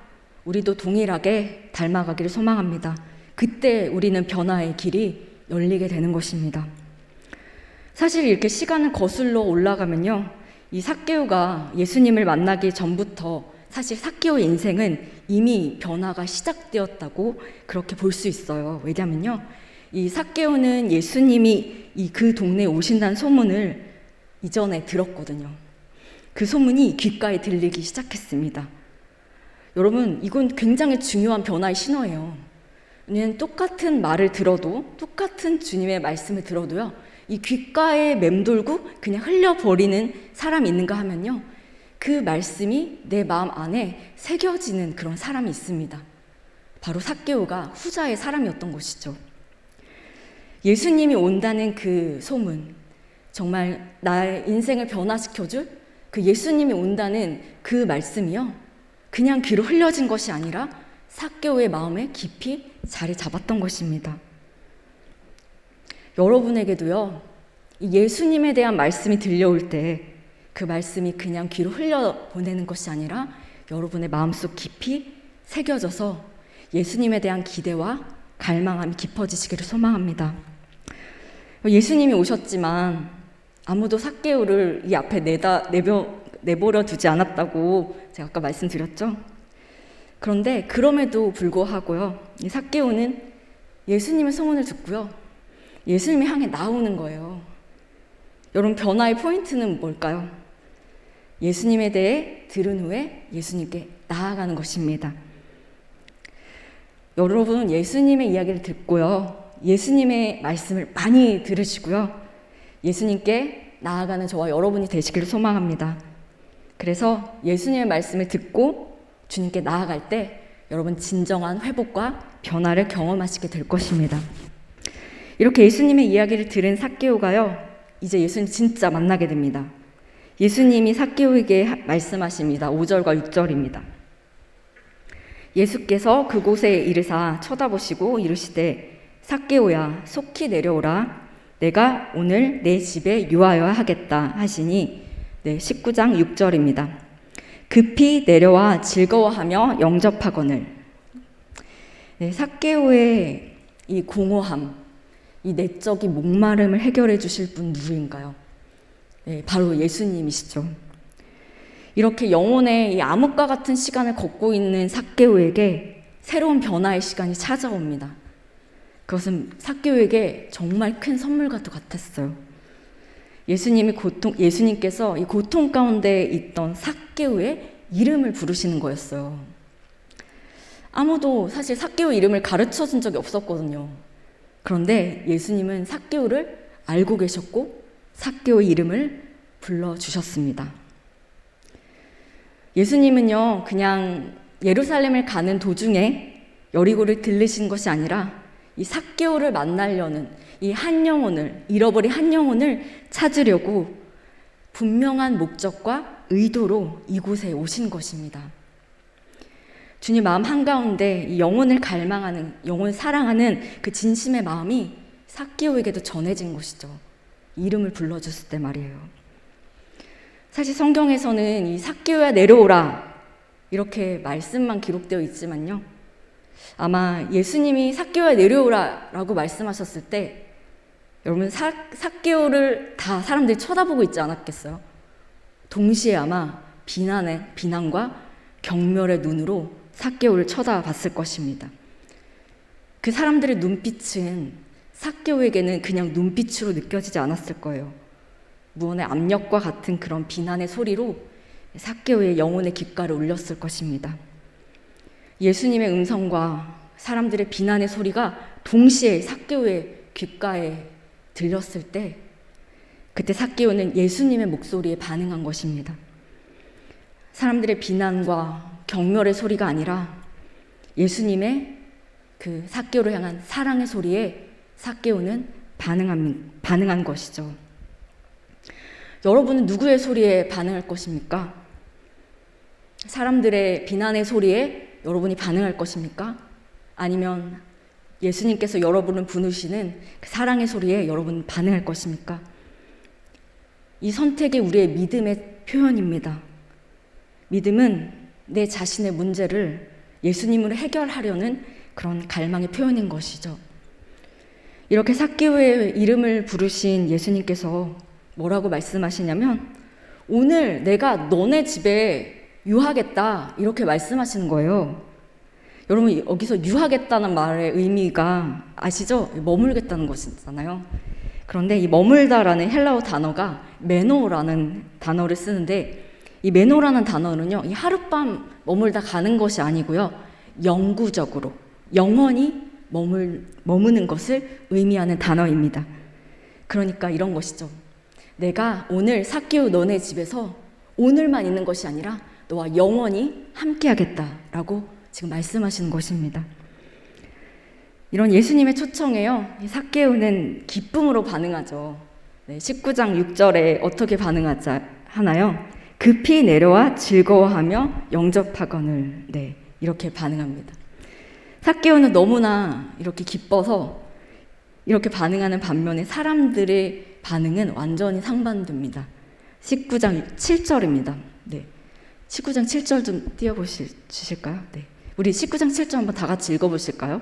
우리도 동일하게 닮아가기를 소망합니다. 그때 우리는 변화의 길이 열리게 되는 것입니다. 사실 이렇게 시간을 거슬러 올라가면요, 이 삭개오가 예수님을 만나기 전부터 사실 삭개오의 인생은 이미 변화가 시작되었다고 그렇게 볼 수 있어요. 왜냐면요, 이 삭개오는 예수님이 그 동네에 오신다는 소문을 이전에 들었거든요. 그 소문이 귓가에 들리기 시작했습니다. 여러분, 이건 굉장히 중요한 변화의 신호예요. 왜냐하면 똑같은 말을 들어도, 똑같은 주님의 말씀을 들어도요, 이 귓가에 맴돌고 그냥 흘려버리는 사람이 있는가 하면요, 그 말씀이 내 마음 안에 새겨지는 그런 사람이 있습니다. 바로 삭개오가 후자의 사람이었던 것이죠. 예수님이 온다는 그 소문, 정말 나의 인생을 변화시켜줄 그 예수님이 온다는 그 말씀이요, 그냥 귀로 흘려진 것이 아니라 삭개오의 마음에 깊이 자리 잡았던 것입니다. 여러분에게도요, 예수님에 대한 말씀이 들려올 때 그 말씀이 그냥 귀로 흘려보내는 것이 아니라 여러분의 마음속 깊이 새겨져서 예수님에 대한 기대와 갈망함이 깊어지시기를 소망합니다. 예수님이 오셨지만 아무도 삭개오를 이 앞에 내버려 두지 않았다고 제가 아까 말씀드렸죠. 그런데 그럼에도 불구하고요, 이 삭개오는 예수님의 소문을 듣고요, 예수님을 향해 나오는 거예요. 여러분, 변화의 포인트는 뭘까요? 예수님에 대해 들은 후에 예수님께 나아가는 것입니다. 여러분, 예수님의 이야기를 듣고요, 예수님의 말씀을 많이 들으시고요, 예수님께 나아가는 저와 여러분이 되시기를 소망합니다. 그래서 예수님의 말씀을 듣고 주님께 나아갈 때 여러분 진정한 회복과 변화를 경험하시게 될 것입니다. 이렇게 예수님의 이야기를 들은 삭개오가요, 이제 예수님 진짜 만나게 됩니다. 예수님이 삭개오에게 말씀하십니다. 5절과 6절입니다. 예수께서 그곳에 이르사 쳐다보시고 이르시되 삭개오야 속히 내려오라 내가 오늘 내 집에 유하여 하겠다 하시니 19장 6절입니다. 급히 내려와 즐거워하며 영접하거늘. 삭개오의 이 공허함, 이 내적인 목마름을 해결해 주실 분 누구인가요? 바로 예수님이시죠. 이렇게 영혼의 이 암흑과 같은 시간을 걷고 있는 삭개오에게 새로운 변화의 시간이 찾아옵니다. 그것은 삭개오에게 정말 큰 선물과도 같았어요. 예수님께서 이 고통 가운데 있던 삭개오의 이름을 부르시는 거였어요. 아무도 사실 삭개오 이름을 가르쳐 준 적이 없었거든요. 그런데 예수님은 삭개오를 알고 계셨고 삭개오의 이름을 불러주셨습니다. 예수님은요, 그냥 예루살렘을 가는 도중에 여리고를 들르신 것이 아니라 이 삭개오를 만나려는 이 한 영혼을, 잃어버린 한 영혼을 찾으려고 분명한 목적과 의도로 이곳에 오신 것입니다. 주님 마음 한가운데 이 영혼을 갈망하는, 영혼을 사랑하는 그 진심의 마음이 삭개오에게도 전해진 것이죠. 이름을 불러줬을 때 말이에요. 사실 성경에서는 이 삭개오야 내려오라 이렇게 말씀만 기록되어 있지만요, 아마 예수님이 삭개오야 내려오라 라고 말씀하셨을 때 여러분 삭개오를 다 사람들이 쳐다보고 있지 않았겠어요? 동시에 아마 비난과 경멸의 눈으로 삭개오를 쳐다봤을 것입니다. 그 사람들의 눈빛은 삭개오에게는 그냥 눈빛으로 느껴지지 않았을 거예요. 무언의 압력과 같은 그런 비난의 소리로 삭개오의 영혼의 귓가를 울렸을 것입니다. 예수님의 음성과 사람들의 비난의 소리가 동시에 삭개오의 귓가에 들렸을 때 그때 삭개오는 예수님의 목소리에 반응한 것입니다. 사람들의 비난과 경멸의 소리가 아니라 예수님의 그 삭개오를 향한 사랑의 소리에 삭개오는 반응한 것이죠. 여러분은 누구의 소리에 반응할 것입니까? 사람들의 비난의 소리에 여러분이 반응할 것입니까? 아니면 예수님께서 여러분을 부르시는 그 사랑의 소리에 여러분은 반응할 것입니까? 이 선택이 우리의 믿음의 표현입니다. 믿음은 내 자신의 문제를 예수님으로 해결하려는 그런 갈망의 표현인 것이죠. 이렇게 삭개오의 이름을 부르신 예수님께서 뭐라고 말씀하시냐면 오늘 내가 너네 집에 유하겠다 이렇게 말씀하시는 거예요. 여러분 여기서 유하겠다는 말의 의미가 아시죠? 머물겠다는 것이잖아요. 그런데 이 머물다라는 헬라어 단어가 메노라는 단어를 쓰는데 이 메노라는 단어는요, 이 하룻밤 머물다 가는 것이 아니고요, 영구적으로 영원히 머무는 것을 의미하는 단어입니다. 그러니까 이런 것이죠. 내가 오늘 삭개오 너네 집에서 오늘만 있는 것이 아니라 너와 영원히 함께하겠다라고 지금 말씀하시는 것입니다. 이런 예수님의 초청에요, 삭개오는 기쁨으로 반응하죠. 19장 6절에 어떻게 반응하나요? 급히 내려와 즐거워하며 영접하거늘. 이렇게 반응합니다. 삭개오는 너무나 이렇게 기뻐서 이렇게 반응하는 반면에 사람들의 반응은 완전히 상반됩니다. 19장 7절입니다. 네. 19장 7절 좀 띄워주실까요? 네. 우리 19장 7절 한번 다 같이 읽어보실까요?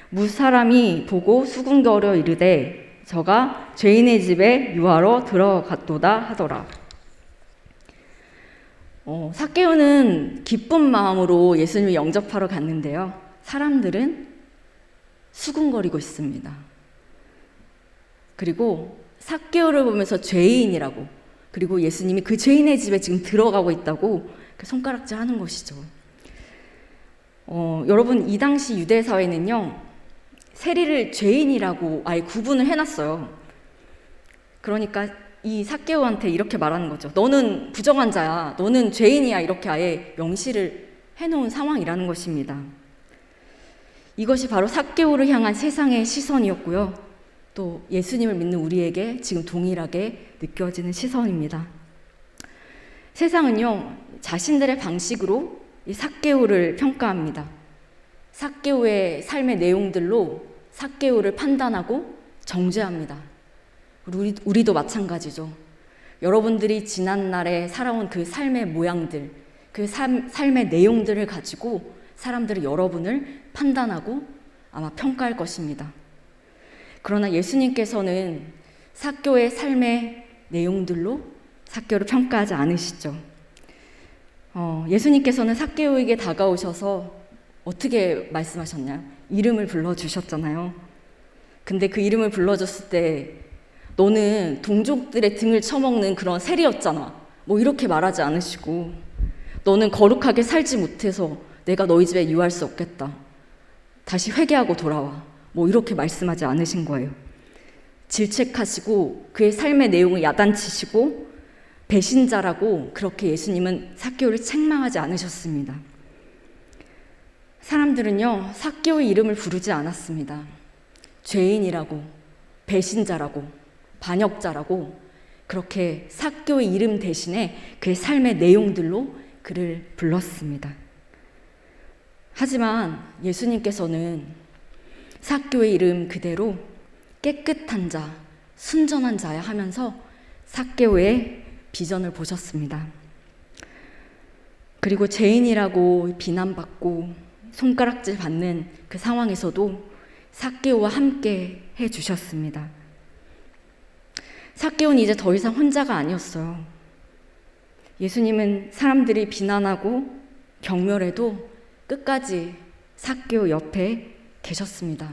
무사람이 보고 수군거려 이르되 저가 죄인의 집에 유하러 들어갔도다 하더라. 삭개오는 기쁜 마음으로 예수님을 영접하러 갔는데요. 사람들은 수군거리고 있습니다. 그리고 삭개오를 보면서 죄인이라고, 그리고 예수님이 그 죄인의 집에 지금 들어가고 있다고 손가락질 하는 것이죠. 여러분, 이 당시 유대 사회는요, 세리를 죄인이라고 아예 구분을 해놨어요. 그러니까 이 삭개오한테 이렇게 말하는 거죠. 너는 부정한 자야, 너는 죄인이야, 이렇게 아예 명시를 해놓은 상황이라는 것입니다. 이것이 바로 삭개오를 향한 세상의 시선이었고요. 또 예수님을 믿는 우리에게 지금 동일하게 느껴지는 시선입니다. 세상은요, 자신들의 방식으로 이 삭개오를 평가합니다. 삭개오의 삶의 내용들로 삭개오를 판단하고 정죄합니다. 우리도 마찬가지죠. 여러분들이 지난날에 살아온 그 삶의 모양들, 그 삶의 내용들을 가지고 사람들이 여러분을 판단하고 아마 평가할 것입니다. 그러나 예수님께서는 삭개오의 삶의 내용들로 삭개오를 평가하지 않으시죠. 예수님께서는 삭개오에게 다가오셔서 어떻게 말씀하셨냐? 이름을 불러주셨잖아요. 근데 그 이름을 불러줬을 때 너는 동족들의 등을 쳐먹는 그런 세리였잖아, 뭐 이렇게 말하지 않으시고, 너는 거룩하게 살지 못해서 내가 너희 집에 유할 수 없겠다, 다시 회개하고 돌아와, 뭐 이렇게 말씀하지 않으신 거예요. 질책하시고 그의 삶의 내용을 야단치시고 배신자라고 그렇게 예수님은 삭개오를 책망하지 않으셨습니다. 사람들은요, 삭개오의 이름을 부르지 않았습니다. 죄인이라고, 배신자라고, 반역자라고 그렇게 삭개오의 이름 대신에 그의 삶의 내용들로 그를 불렀습니다. 하지만 예수님께서는 삭개오의 이름 그대로 깨끗한 자, 순전한 자야 하면서 삭개오의 비전을 보셨습니다. 그리고 죄인이라고 비난받고 손가락질 받는 그 상황에서도 삭개오와 함께 해주셨습니다. 삭개오는 이제 더 이상 혼자가 아니었어요. 예수님은 사람들이 비난하고 경멸해도 끝까지 삭개오 옆에 계셨습니다.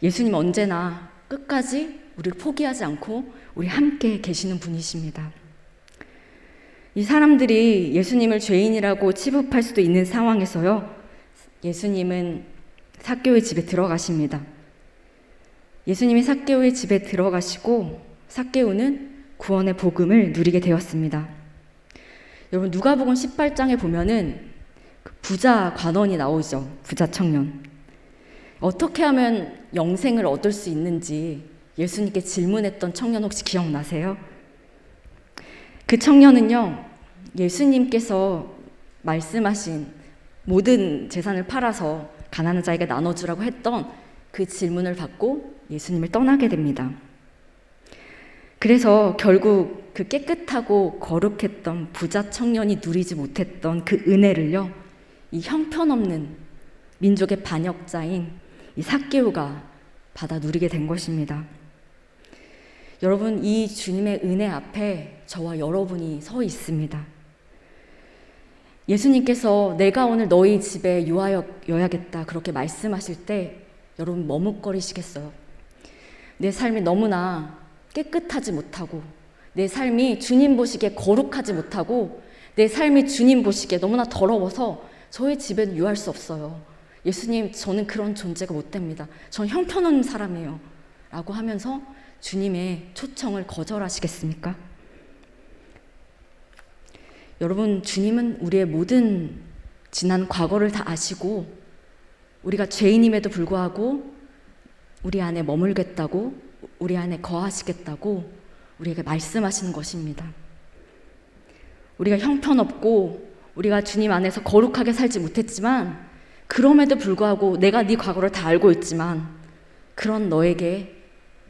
예수님 언제나 끝까지 우리를 포기하지 않고 우리 함께 계시는 분이십니다. 이 사람들이 예수님을 죄인이라고 취급할 수도 있는 상황에서요, 예수님은 삭개오의 집에 들어가십니다. 예수님이 삭개오의 집에 들어가시고 삭개오는 구원의 복음을 누리게 되었습니다. 여러분, 누가복음 18장에 보면은 부자 관원이 나오죠. 부자 청년. 어떻게 하면 영생을 얻을 수 있는지 예수님께 질문했던 청년 혹시 기억나세요? 그 청년은요, 예수님께서 말씀하신 모든 재산을 팔아서 가난한 자에게 나눠주라고 했던 그 질문을 받고 예수님을 떠나게 됩니다. 그래서 결국 그 깨끗하고 거룩했던 부자 청년이 누리지 못했던 그 은혜를요, 이 형편없는 민족의 반역자인 이 삭개오가 받아 누리게 된 것입니다. 여러분, 이 주님의 은혜 앞에 저와 여러분이 서 있습니다. 예수님께서 내가 오늘 너희 집에 유하여야겠다 그렇게 말씀하실 때 여러분 머뭇거리시겠어요? 내 삶이 너무나 깨끗하지 못하고, 내 삶이 주님 보시기에 거룩하지 못하고, 내 삶이 주님 보시기에 너무나 더러워서 저의 집에는 유할 수 없어요. 예수님, 저는 그런 존재가 못 됩니다. 전 형편없는 사람이에요. 라고 하면서 주님의 초청을 거절하시겠습니까? 여러분, 주님은 우리의 모든 지난 과거를 다 아시고, 우리가 죄인임에도 불구하고 우리 안에 머물겠다고, 우리 안에 거하시겠다고 우리에게 말씀하시는 것입니다. 우리가 형편없고 우리가 주님 안에서 거룩하게 살지 못했지만 그럼에도 불구하고 내가 네 과거를 다 알고 있지만 그런 너에게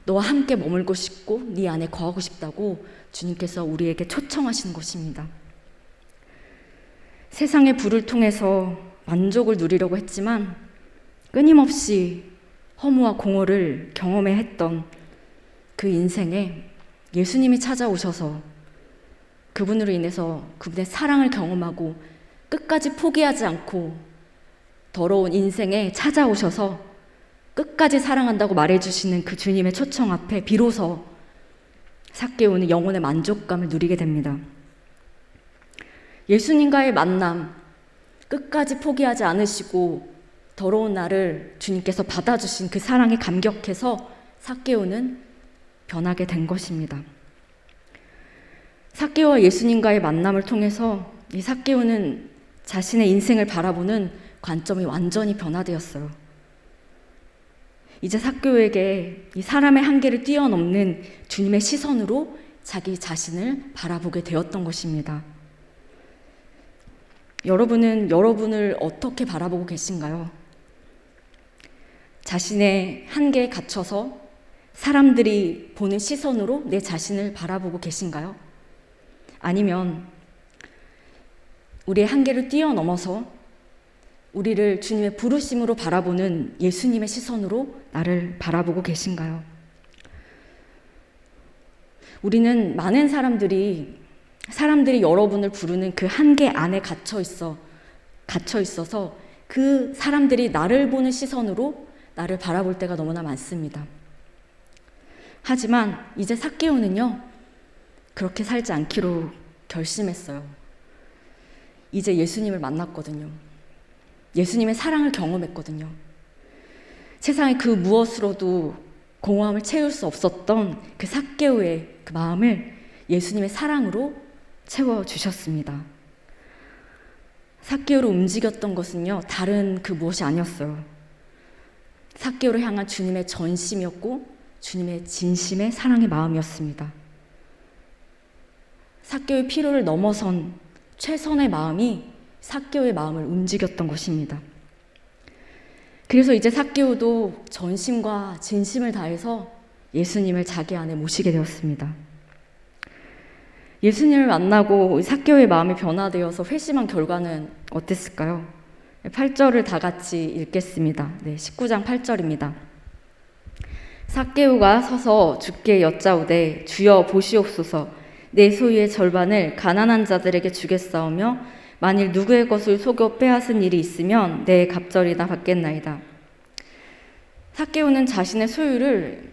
너와 함께 머물고 싶고 네 안에 거하고 싶다고 주님께서 우리에게 초청하시는 것입니다. 세상의 불을 통해서 만족을 누리려고 했지만 끊임없이 허무와 공허를 경험해 했던 그 인생에 예수님이 찾아오셔서 그분으로 인해서 그분의 사랑을 경험하고 끝까지 포기하지 않고 더러운 인생에 찾아오셔서 끝까지 사랑한다고 말해주시는 그 주님의 초청 앞에 비로소 삭개오는 영혼의 만족감을 누리게 됩니다. 예수님과의 만남, 끝까지 포기하지 않으시고 더러운 나를 주님께서 받아주신 그 사랑에 감격해서 삭개오는 변하게 된 것입니다. 삭개오와 예수님과의 만남을 통해서 이 삭개오는 자신의 인생을 바라보는 관점이 완전히 변화되었어요. 이제 삭개오에게 이 사람의 한계를 뛰어넘는 주님의 시선으로 자기 자신을 바라보게 되었던 것입니다. 여러분은 여러분을 어떻게 바라보고 계신가요? 자신의 한계에 갇혀서 사람들이 보는 시선으로 내 자신을 바라보고 계신가요? 아니면 우리의 한계를 뛰어넘어서 우리를 주님의 부르심으로 바라보는 예수님의 시선으로 나를 바라보고 계신가요? 우리는 많은 사람들이 여러분을 부르는 그 한계 안에 갇혀 있어서 그 사람들이 나를 보는 시선으로 나를 바라볼 때가 너무나 많습니다. 하지만 이제 삭개오는요, 그렇게 살지 않기로 결심했어요. 이제 예수님을 만났거든요. 예수님의 사랑을 경험했거든요. 세상의 그 무엇으로도 공허함을 채울 수 없었던 그 삭개오의 그 마음을 예수님의 사랑으로 채워주셨습니다. 삭개오를 움직였던 것은요, 다른 그 무엇이 아니었어요. 삭개오를 향한 주님의 전심이었고 주님의 진심의 사랑의 마음이었습니다. 삭개오의 필요를 넘어선 최선의 마음이 삭개오의 마음을 움직였던 것입니다. 그래서 이제 삭개오도 전심과 진심을 다해서 예수님을 자기 안에 모시게 되었습니다. 예수님을 만나고 삭개오의 마음이 변화되어서 회심한 결과는 어땠을까요? 8절을 다 같이 읽겠습니다. 19장 8절입니다. 삭개오가 서서 주께 여짜오되 주여 보시옵소서 내 소유의 절반을 가난한 자들에게 주겠사오며 만일 누구의 것을 속여 빼앗은 일이 있으면 내 갑절이나 받겠나이다. 삭개오는 자신의 소유를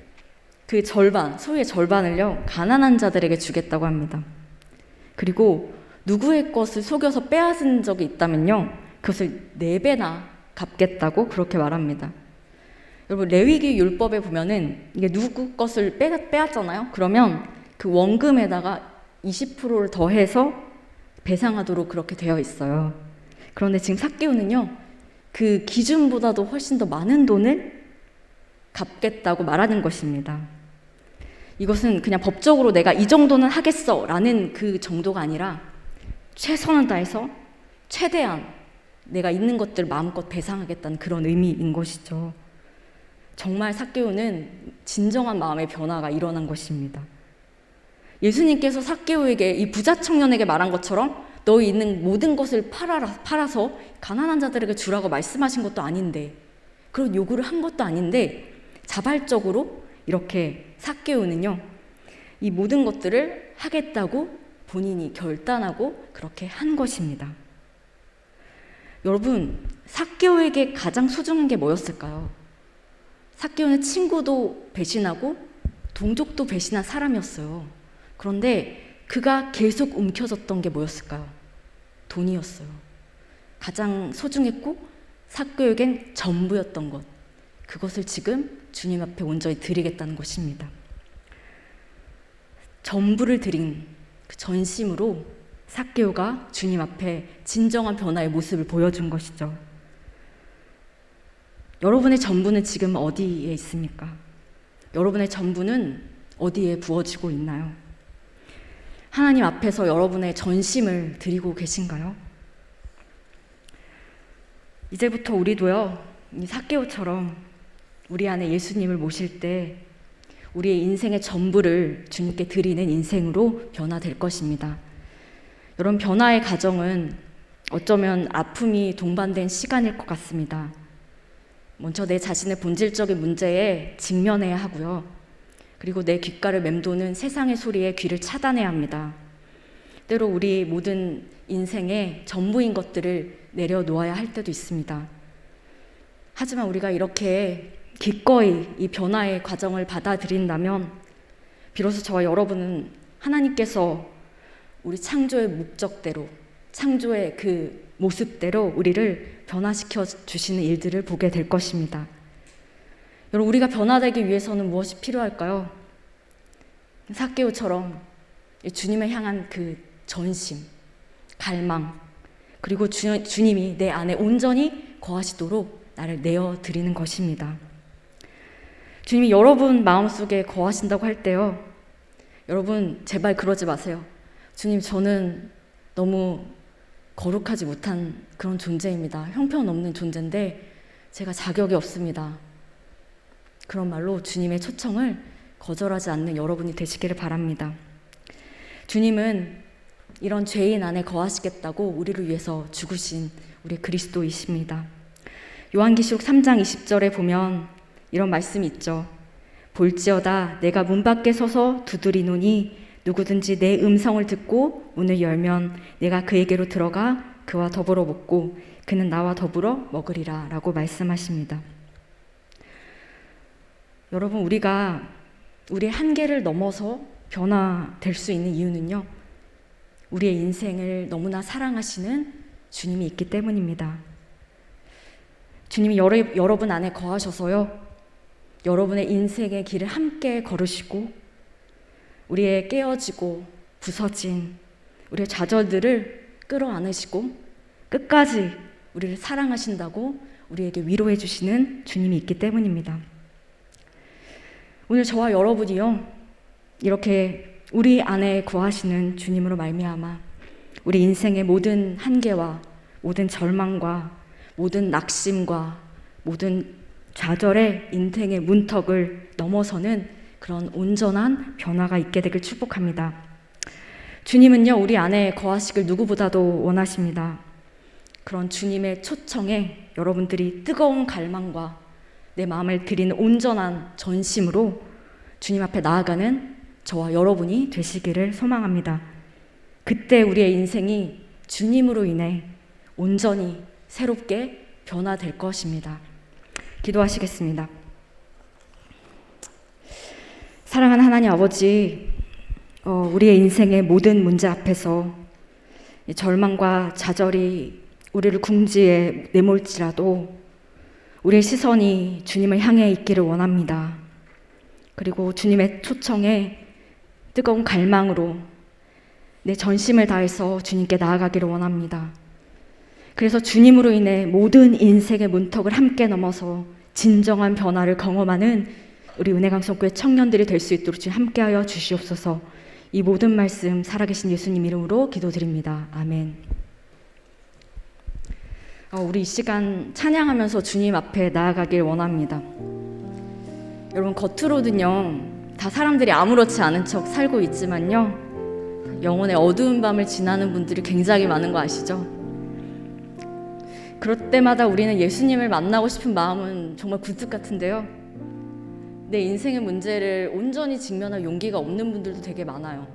소유의 절반을요, 가난한 자들에게 주겠다고 합니다. 그리고 누구의 것을 속여서 빼앗은 적이 있다면요, 그것을 4배나 갚겠다고 그렇게 말합니다. 여러분, 레위기 율법에 보면은 이게 누구 것을 빼앗잖아요. 그러면 그 원금에다가 20%를 더해서 배상하도록 그렇게 되어 있어요. 그런데 지금 삭개오는요, 그 기준보다도 훨씬 더 많은 돈을 갚겠다고 말하는 것입니다. 이것은 그냥 법적으로 내가 이 정도는 하겠어 라는 그 정도가 아니라 최선을 다해서 최대한 내가 있는 것들 마음껏 배상하겠다는 그런 의미인 것이죠. 정말 삭개오는 진정한 마음의 변화가 일어난 것입니다. 예수님께서 삭개오에게, 이 부자 청년에게 말한 것처럼 너희 있는 모든 것을 팔아서 가난한 자들에게 주라고 말씀하신 것도 아닌데, 그런 요구를 한 것도 아닌데 자발적으로 이렇게 삭개오는요, 이 모든 것들을 하겠다고 본인이 결단하고 그렇게 한 것입니다. 여러분, 삭개오에게 가장 소중한 게 뭐였을까요? 삭개오는 친구도 배신하고 동족도 배신한 사람이었어요. 그런데 그가 계속 움켜졌던 게 뭐였을까요? 돈이었어요. 가장 소중했고 삭개오에겐 전부였던 것, 그것을 지금 주님 앞에 온전히 드리겠다는 것입니다. 전부를 드린 그 전심으로 삭개오가 주님 앞에 진정한 변화의 모습을 보여준 것이죠. 여러분의 전부는 지금 어디에 있습니까? 여러분의 전부는 어디에 부어지고 있나요? 하나님 앞에서 여러분의 전심을 드리고 계신가요? 이제부터 우리도요, 이 삭개오처럼 우리 안에 예수님을 모실 때 우리의 인생의 전부를 주님께 드리는 인생으로 변화될 것입니다. 이런 변화의 과정은 어쩌면 아픔이 동반된 시간일 것 같습니다. 먼저 내 자신의 본질적인 문제에 직면해야 하고요. 그리고 내 귓가를 맴도는 세상의 소리에 귀를 차단해야 합니다. 때로 우리 모든 인생의 전부인 것들을 내려놓아야 할 때도 있습니다. 하지만 우리가 이렇게 기꺼이 이 변화의 과정을 받아들인다면 비로소 저와 여러분은 하나님께서 우리 창조의 목적대로, 창조의 그 모습대로 우리를 변화시켜 주시는 일들을 보게 될 것입니다. 여러분, 우리가 변화되기 위해서는 무엇이 필요할까요? 삭개오처럼 주님을 향한 그 전심, 갈망, 그리고 주님이 내 안에 온전히 거하시도록 나를 내어드리는 것입니다. 주님이 여러분 마음속에 거하신다고 할 때요, 여러분 제발 그러지 마세요. 주님, 저는 너무 거룩하지 못한 그런 존재입니다. 형편없는 존재인데 제가 자격이 없습니다. 그런 말로 주님의 초청을 거절하지 않는 여러분이 되시기를 바랍니다. 주님은 이런 죄인 안에 거하시겠다고 우리를 위해서 죽으신 우리 그리스도이십니다. 요한계시록 3장 20절에 보면 이런 말씀이 있죠. 볼지어다 내가 문 밖에 서서 두드리노니 누구든지 내 음성을 듣고 문을 열면 내가 그에게로 들어가 그와 더불어 먹고 그는 나와 더불어 먹으리라 라고 말씀하십니다. 여러분, 우리가 우리의 한계를 넘어서 변화될 수 있는 이유는요, 우리의 인생을 너무나 사랑하시는 주님이 있기 때문입니다. 주님이 여러분 안에 거하셔서요, 여러분의 인생의 길을 함께 걸으시고 우리의 깨어지고 부서진 우리의 좌절들을 끌어안으시고 끝까지 우리를 사랑하신다고 우리에게 위로해 주시는 주님이 있기 때문입니다. 오늘 저와 여러분이요, 이렇게 우리 안에 거하시는 주님으로 말미암아 우리 인생의 모든 한계와 모든 절망과 모든 낙심과 모든 좌절의 인생의 문턱을 넘어서는 그런 온전한 변화가 있게 되길 축복합니다. 주님은요, 우리 안에 거하시길 누구보다도 원하십니다. 그런 주님의 초청에 여러분들이 뜨거운 갈망과 내 마음을 드리는 온전한 전심으로 주님 앞에 나아가는 저와 여러분이 되시기를 소망합니다. 그때 우리의 인생이 주님으로 인해 온전히 새롭게 변화될 것입니다. 기도하시겠습니다. 사랑하는 하나님 아버지, 우리의 인생의 모든 문제 앞에서 절망과 좌절이 우리를 궁지에 내몰지라도 우리의 시선이 주님을 향해 있기를 원합니다. 그리고 주님의 초청에 뜨거운 갈망으로 내 전심을 다해서 주님께 나아가기를 원합니다. 그래서 주님으로 인해 모든 인생의 문턱을 함께 넘어서 진정한 변화를 경험하는 우리 은혜강성교회 청년들이 될 수 있도록 주님 함께하여 주시옵소서. 이 모든 말씀 살아계신 예수님 이름으로 기도드립니다. 아멘. 우리 이 시간 찬양하면서 주님 앞에 나아가길 원합니다. 여러분, 겉으로는요 다 사람들이 아무렇지 않은 척 살고 있지만요, 영혼의 어두운 밤을 지나는 분들이 굉장히 많은 거 아시죠? 그럴 때마다 우리는 예수님을 만나고 싶은 마음은 정말 굴뚝 같은데요, 내 인생의 문제를 온전히 직면할 용기가 없는 분들도 되게 많아요.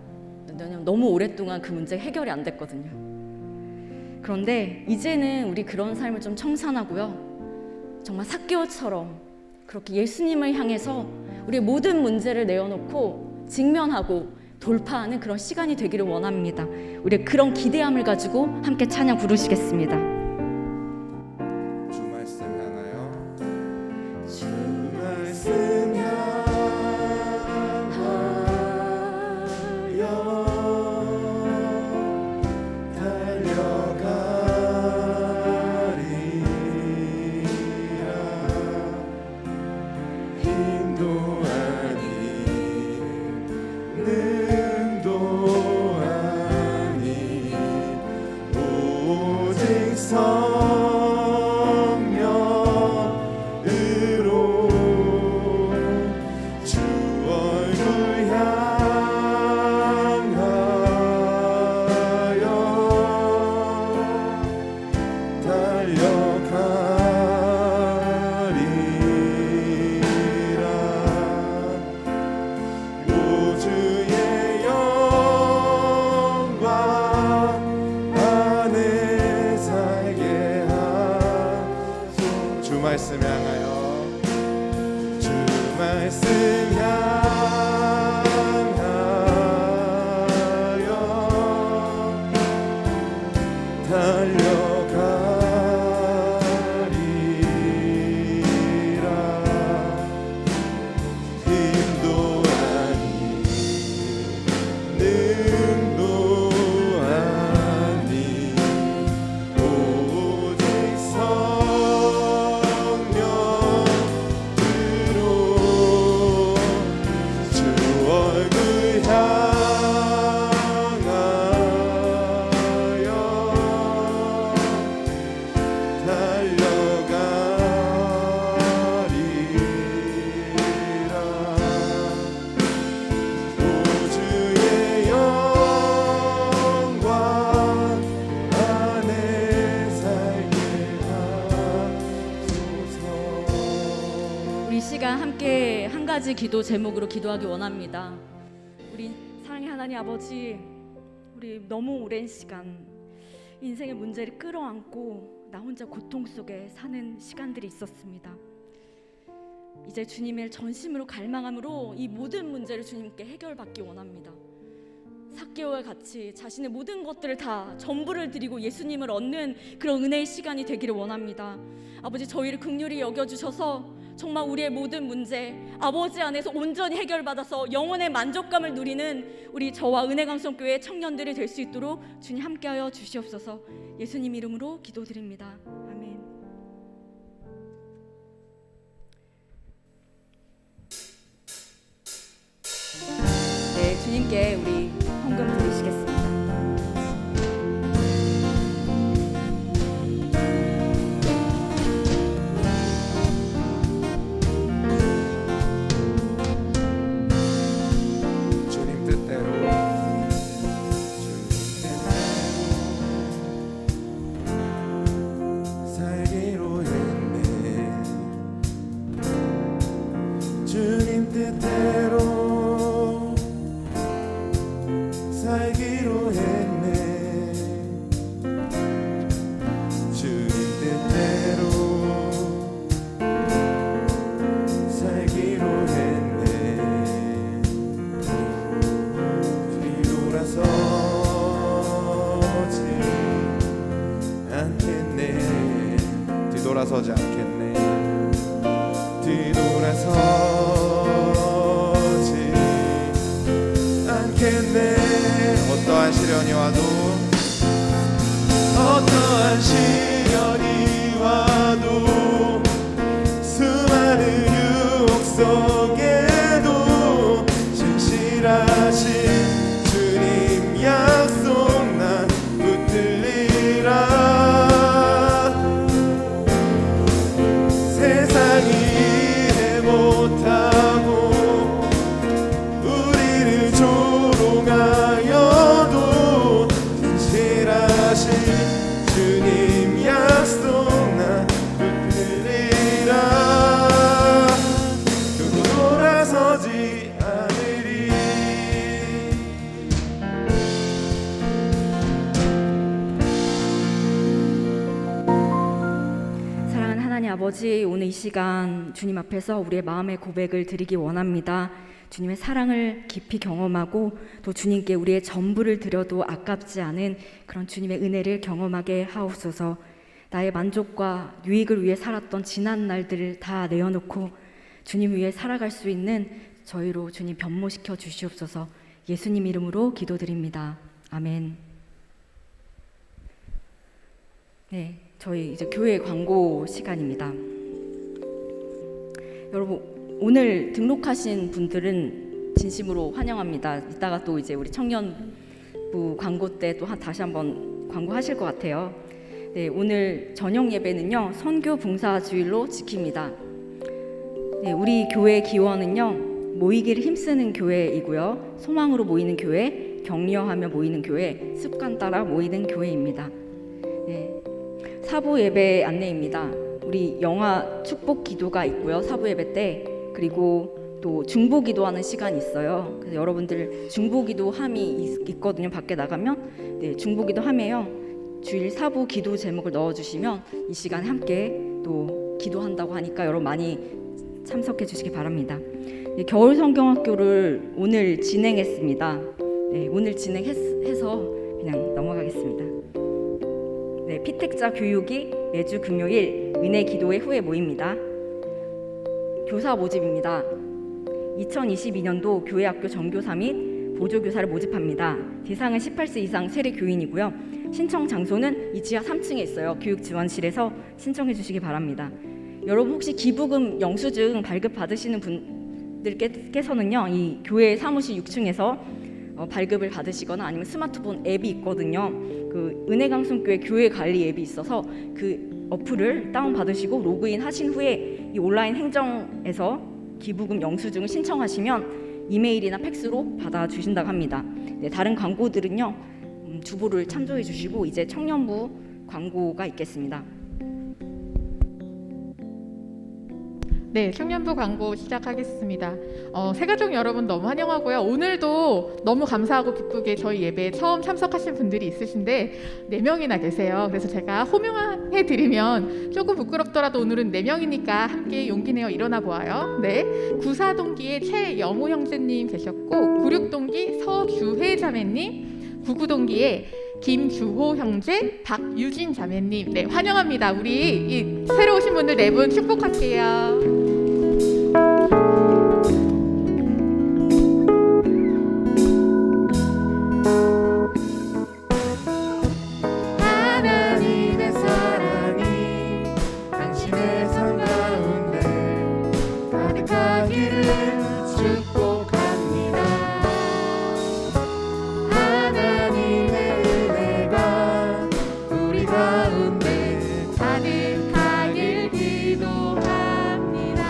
왜냐면 너무 오랫동안 그 문제가 해결이 안 됐거든요. 그런데 이제는 우리 그런 삶을 좀 청산하고요, 정말 삭개오처럼 그렇게 예수님을 향해서 우리의 모든 문제를 내어놓고 직면하고 돌파하는 그런 시간이 되기를 원합니다. 우리 그런 기대함을 가지고 함께 찬양 부르시겠습니다. 주 말씀 향하여 주 말씀 향하여 능도 아닌 오직 향하여 주 말씀 향하여 달려가리라. 힘도 아닌 능도 아닌 오직 성령으로 주 얼굴 향하여 달려가리라. 우주의 영광 안에 살게 하소서. 우리 이 시간 함께 한 가지 기도 제목으로 기도하기 원합니다. 우리 사랑의 하나님 아버지, 우리 너무 오랜 시간 인생의 문제를 끌어안고 나 혼자 고통 속에 사는 시간들이 있었습니다. 이제 주님을 전심으로 갈망함으로 이 모든 문제를 주님께 해결받기 원합니다. 삭개오와 같이 자신의 모든 것들을 다 전부를 드리고 예수님을 얻는 그런 은혜의 시간이 되기를 원합니다. 아버지, 저희를 긍휼히 여겨주셔서 정말 우리의 모든 문제 아버지 안에서 온전히 해결받아서 영혼의 만족감을 누리는 우리 저와 은혜강성교회 청년들이 될 수 있도록 주님 함께하여 주시옵소서. 예수님 이름으로 기도드립니다. 아멘. 네, 주님께 우리 헌금 드리시겠습니다. 주님 뜻대로 살기로 했네. 주님 뜻대로 살기로 했네. 주님 뜻대로 살기로 했네. 뒤돌아서지 않겠네. 뒤돌아서지 않겠네. 어떠한 시련이 와도, 어떠한 시련이 와도, 수많은 유혹 속에도 신실하신 주님 약속 난 붙들리라. 세상이 이해 못하고 우리를 조롱하여도 진실하신 주님 약속 난 붙들리라. 두고 돌아서지 않으리. 사랑하는 하나님 아버지, 오늘 이 시간 주님 앞에서 우리의 마음의 고백을 드리기 원합니다. 주님의 사랑을 깊이 경험하고 또 주님께 우리의 전부를 드려도 아깝지 않은 그런 주님의 은혜를 경험하게 하옵소서. 나의 만족과 유익을 위해 살았던 지난 날들을 다 내어놓고 주님 위해 살아갈 수 있는 저희로 주님 변모시켜 주시옵소서. 예수님 이름으로 기도드립니다. 아멘. 네, 저희 이제 교회 광고 시간입니다. 여러분, 오늘 등록하신 분들은 진심으로 환영합니다. 이따가 또 이제 우리 청년부 광고 때 또 다시 한번 광고하실 것 같아요. 네, 오늘 저녁 예배는요 선교 봉사 주일로 지킵니다. 네, 우리 교회 기원은요 모이기를 힘쓰는 교회이고요, 소망으로 모이는 교회, 격려하며 모이는 교회, 습관 따라 모이는 교회입니다. 네, 사부 예배 안내입니다. 우리 영화 축복 기도가 있고요, 사부 예배 때. 그리고 또 중보 기도하는 시간이 있어요. 그래서 여러분들 중보 기도함이 있거든요. 밖에 나가면. 네, 중보 기도함에요 주일 사부 기도 제목을 넣어주시면 이 시간에 함께 또 기도한다고 하니까 여러분 많이 참석해 주시기 바랍니다. 네, 겨울 성경학교를 오늘 진행했습니다. 네, 오늘 진행해서 그냥 넘어가겠습니다. 네, 피택자 교육이 매주 금요일 은혜 기도회 후에 모입니다. 교사 모집입니다. 2022년도 교회학교 정교사 및 보조교사를 모집합니다. 대상은 18세 이상 세례 교인이고요. 신청 장소는 이 지하 3층에 있어요. 교육지원실에서 신청해 주시기 바랍니다. 여러분 혹시 기부금 영수증 발급 받으시는 분들께서는요, 이 교회 사무실 6층에서 발급을 받으시거나 아니면 스마트폰 앱이 있거든요. 그 은혜강성교회 교회 관리 앱이 있어서 그 어플을 다운 받으시고 로그인 하신 후에 이 온라인 행정에서 기부금 영수증을 신청하시면 이메일이나 팩스로 받아주신다고 합니다. 네, 다른 광고들은요, 주보를 참조해 주시고 이제 청년부 광고가 있겠습니다. 네, 청년부 광고 시작하겠습니다. 새가족 여러분 너무 환영하고요. 오늘도 너무 감사하고 기쁘게 저희 예배에 처음 참석하신 분들이 있으신데 4명이나 계세요. 그래서 제가 호명해드리면 조금 부끄럽더라도 오늘은 4명이니까 함께 용기 내어 일어나 보아요. 네, 94동기의 최영우 형제님 계셨고 96동기 서주혜 자매님, 99동기의 김주호 형제, 박유진 자매님, 네, 환영합니다. 우리 이 새로 오신 분들 4분 축복할게요. 하나님의 사랑이 당신의 삶 가운데 가득하기를 축복합니다. 하나님의 은혜가 우리 가운데 가득하길 기도합니다.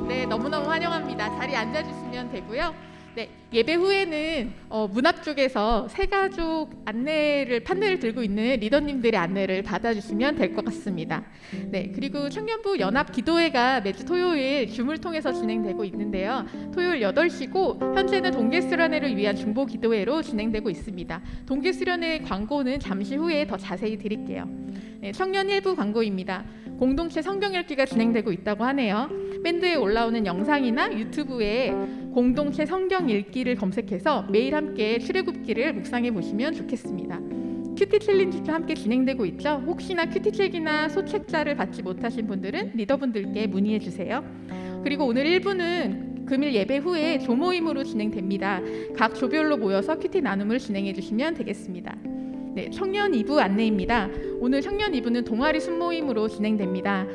네, 너무너무 환영합니다. 자리에 앉아주시면 되고요. 네, 예배 후에는 문 앞쪽에서 새가족 판넬을 들고 있는 리더님들의 안내를 받아주시면 될 것 같습니다. 네, 그리고 청년부 연합 기도회가 매주 토요일 줌을 통해서 진행되고 있는데요. 토요일 8시고 현재는 동계수련회를 위한 중보 기도회로 진행되고 있습니다. 동계수련회 광고는 잠시 후에 더 자세히 드릴게요. 네, 청년 일부 광고입니다. 공동체 성경 읽기가 진행되고 있다고 하네요. 밴드에 올라오는 영상이나 유튜브에 공동체 성경 읽기를 검색해서 매일 함께 출애굽기를 묵상해 보시면 좋겠습니다. 큐티 챌린지도 함께 진행되고 있죠. 혹시나 큐티책이나 소책자를 받지 못하신 분들은 리더분들께 문의해 주세요. 그리고 오늘 1부는 금일 예배 후에 조모임으로 진행됩니다. 각 조별로 모여서 큐티 나눔을 진행해 주시면 되겠습니다. 네, 청년 2부 안내입니다. 오늘 청년 2부는 동아리 순모임으로 진행됩니다.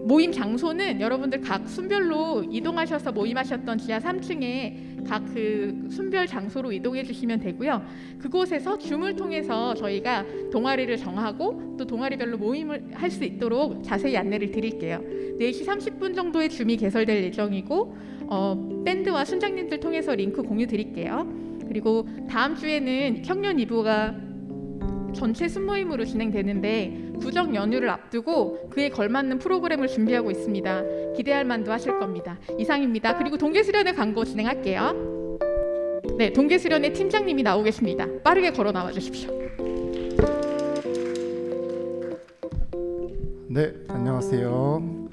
모임 장소는 여러분들 각 순별로 이동하셔서 모임하셨던 지하 3층에 각 그 순별 장소로 이동해 주시면 되고요. 그곳에서 줌을 통해서 저희가 동아리를 정하고 또 동아리별로 모임을 할 수 있도록 자세히 안내를 드릴게요. 4시 30분 정도에 줌이 개설될 예정이고 밴드와 순장님들 통해서 링크 공유 드릴게요. 그리고 다음 주에는 청년 2부가 전체 순모임으로 진행되는데 구정 연휴를 앞두고 그에 걸맞는 프로그램을 준비하고 있습니다. 기대할 만도 하실 겁니다. 이상입니다. 그리고 동계수련회 광고 진행할게요. 네, 동계수련회 팀장님이 나오 계십니다. 빠르게 걸어 나와 주십시오. 네, 안녕하세요.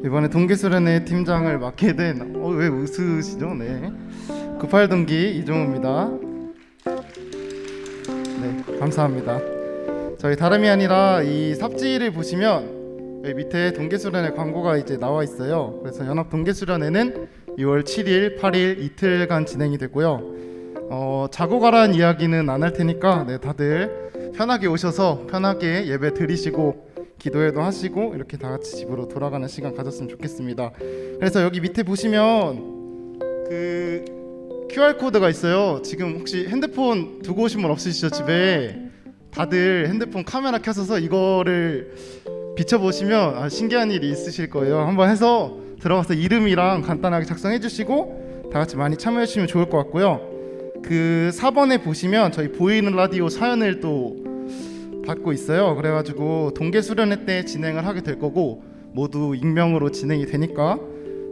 이번에 동계수련회 팀장을 맡게 된 왜 웃으시죠? 네, 98동기 이종우입니다. 네, 감사합니다. 저희 다름이 아니라 이 삽지를 보시면 여기 밑에 동계수련회 광고가 이제 나와 있어요. 그래서 연합 동계수련회는 6월 7일, 8일 이틀간 진행이 되고요. 자고 가라는 이야기는 안 할 테니까 네, 다들 편하게 오셔서 편하게 예배 드리시고 기도회도 하시고 이렇게 다 같이 집으로 돌아가는 시간 가졌으면 좋겠습니다. 그래서 여기 밑에 보시면 그 QR 코드가 있어요. 지금 혹시 핸드폰 두고 오신 분 없으시죠? 집에 다들 핸드폰 카메라 켜서서 이거를 비춰보시면 신기한 일이 있으실 거예요. 한번 해서 들어가서 이름이랑 간단하게 작성해 주시고 다 같이 많이 참여해 주시면 좋을 것 같고요. 그 4번에 보시면 저희 보이는 라디오 사연을 또 받고 있어요. 그래가지고 동계수련회 때 진행을 하게 될 거고 모두 익명으로 진행이 되니까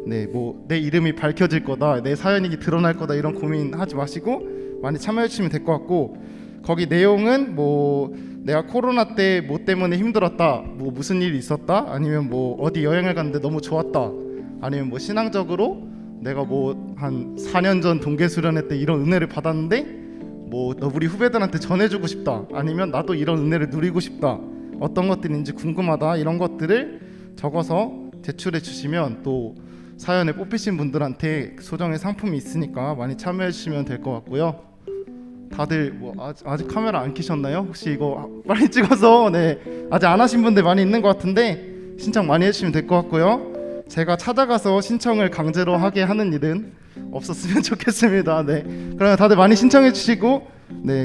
네, 뭐 내 이름이 밝혀질 거다, 내 사연이 드러날 거다 이런 고민하지 마시고 많이 참여해 주시면 될 것 같고, 거기 내용은 뭐 내가 코로나 때 뭐 때문에 힘들었다, 뭐 무슨 일이 있었다, 아니면 뭐 어디 여행을 갔는데 너무 좋았다, 아니면 뭐 신앙적으로 내가 뭐 한 4년 전 동계수련회 때 이런 은혜를 받았는데 뭐 너 우리 후배들한테 전해주고 싶다, 아니면 나도 이런 은혜를 누리고 싶다, 어떤 것들인지 궁금하다, 이런 것들을 적어서 제출해 주시면 또 사연에 뽑히신 분들한테 소정의 상품이 있으니까 많이 참여해 주시면 될 것 같고요. 다들 뭐 아직 카메라 안 켜셨나요? 혹시 이거 빨리 찍어서 아직 안 하신 분들 많이 있는 것 같은데 신청 많이 해주시면 될 것 같고요. 제가 찾아가서 신청을 강제로 하게 하는 일은 없었으면 좋겠습니다. 그러면 다들 많이 신청해 주시고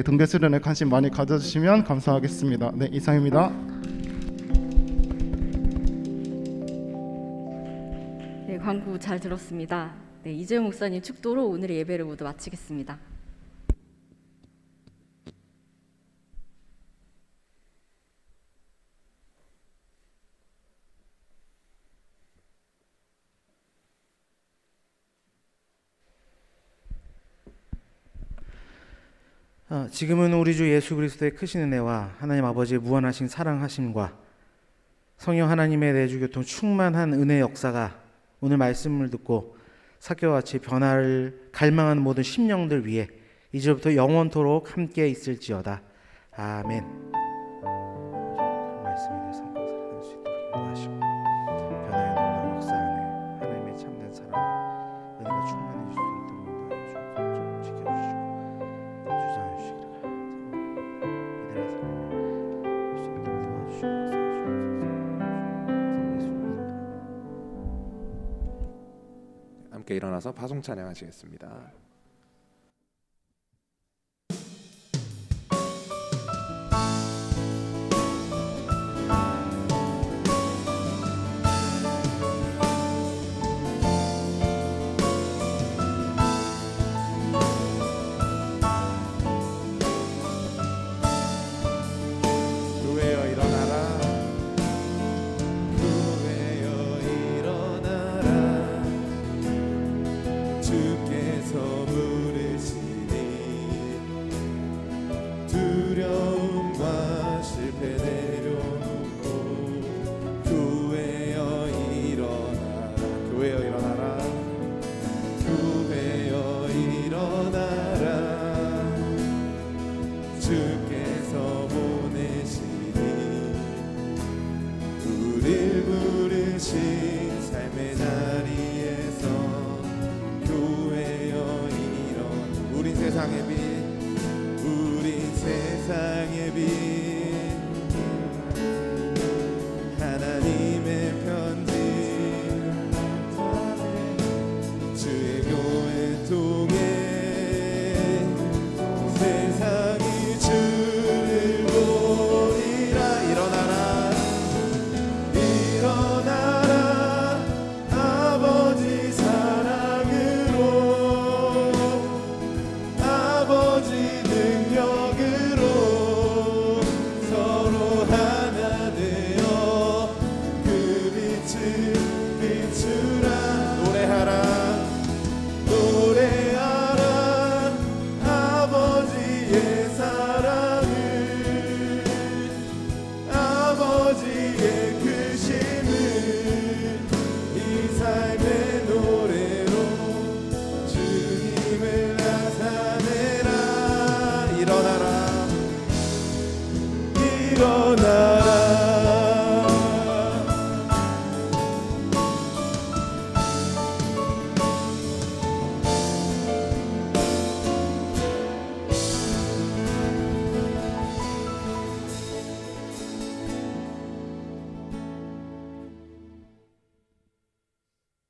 동계수련회 관심 많이 가져주시면 감사하겠습니다. 이상입니다. 네, 광고 잘 들었습니다. 네, 이재용 목사님 축도로 오늘의 예배를 모두 마치겠습니다. 지금은 우리 주 예수 그리스도의 크신 은혜와 하나님 아버지의 무한하신 사랑하심과 성령 하나님의 내주교통 충만한 은혜의 역사가 오늘 말씀을 듣고 사개와 같이 변화를 갈망하는 모든 심령들 위해 이제부터 영원토록 함께 있을지어다. 아멘. 말씀에 대해 삶과 살아갈 수 있도록 인도하시고 변화의 놀라운 역사 안에 하나님의 참된 사랑 은혜가 충만해 주실 수 있도록 인도하여 주옵소서. 지켜주시고 주장해 주시기를 이들의 삶을 할수 있도록 도와주시옵소서. 함께 일어나서 파송 찬양하시겠습니다. 교회여 일어나라, 교회여 일어나라, 주께서 부르시니 두려움과 실패 내려놓고 교회여 일어나라, 교회여 일어나라, 교회여 일어나라, 주께서 보내시니 우릴 부르신 삶의 자리에서 교회여 일어나. 우린 세상의 빛, 우린 세상의 빛, 하나님의 편지, 주의 교회 통해 세상이 주를 보리라. 일어나라, 일어나라, 아버지 사랑으로, 아버지 능력으로 서로 하나 되어 그 빛을 비추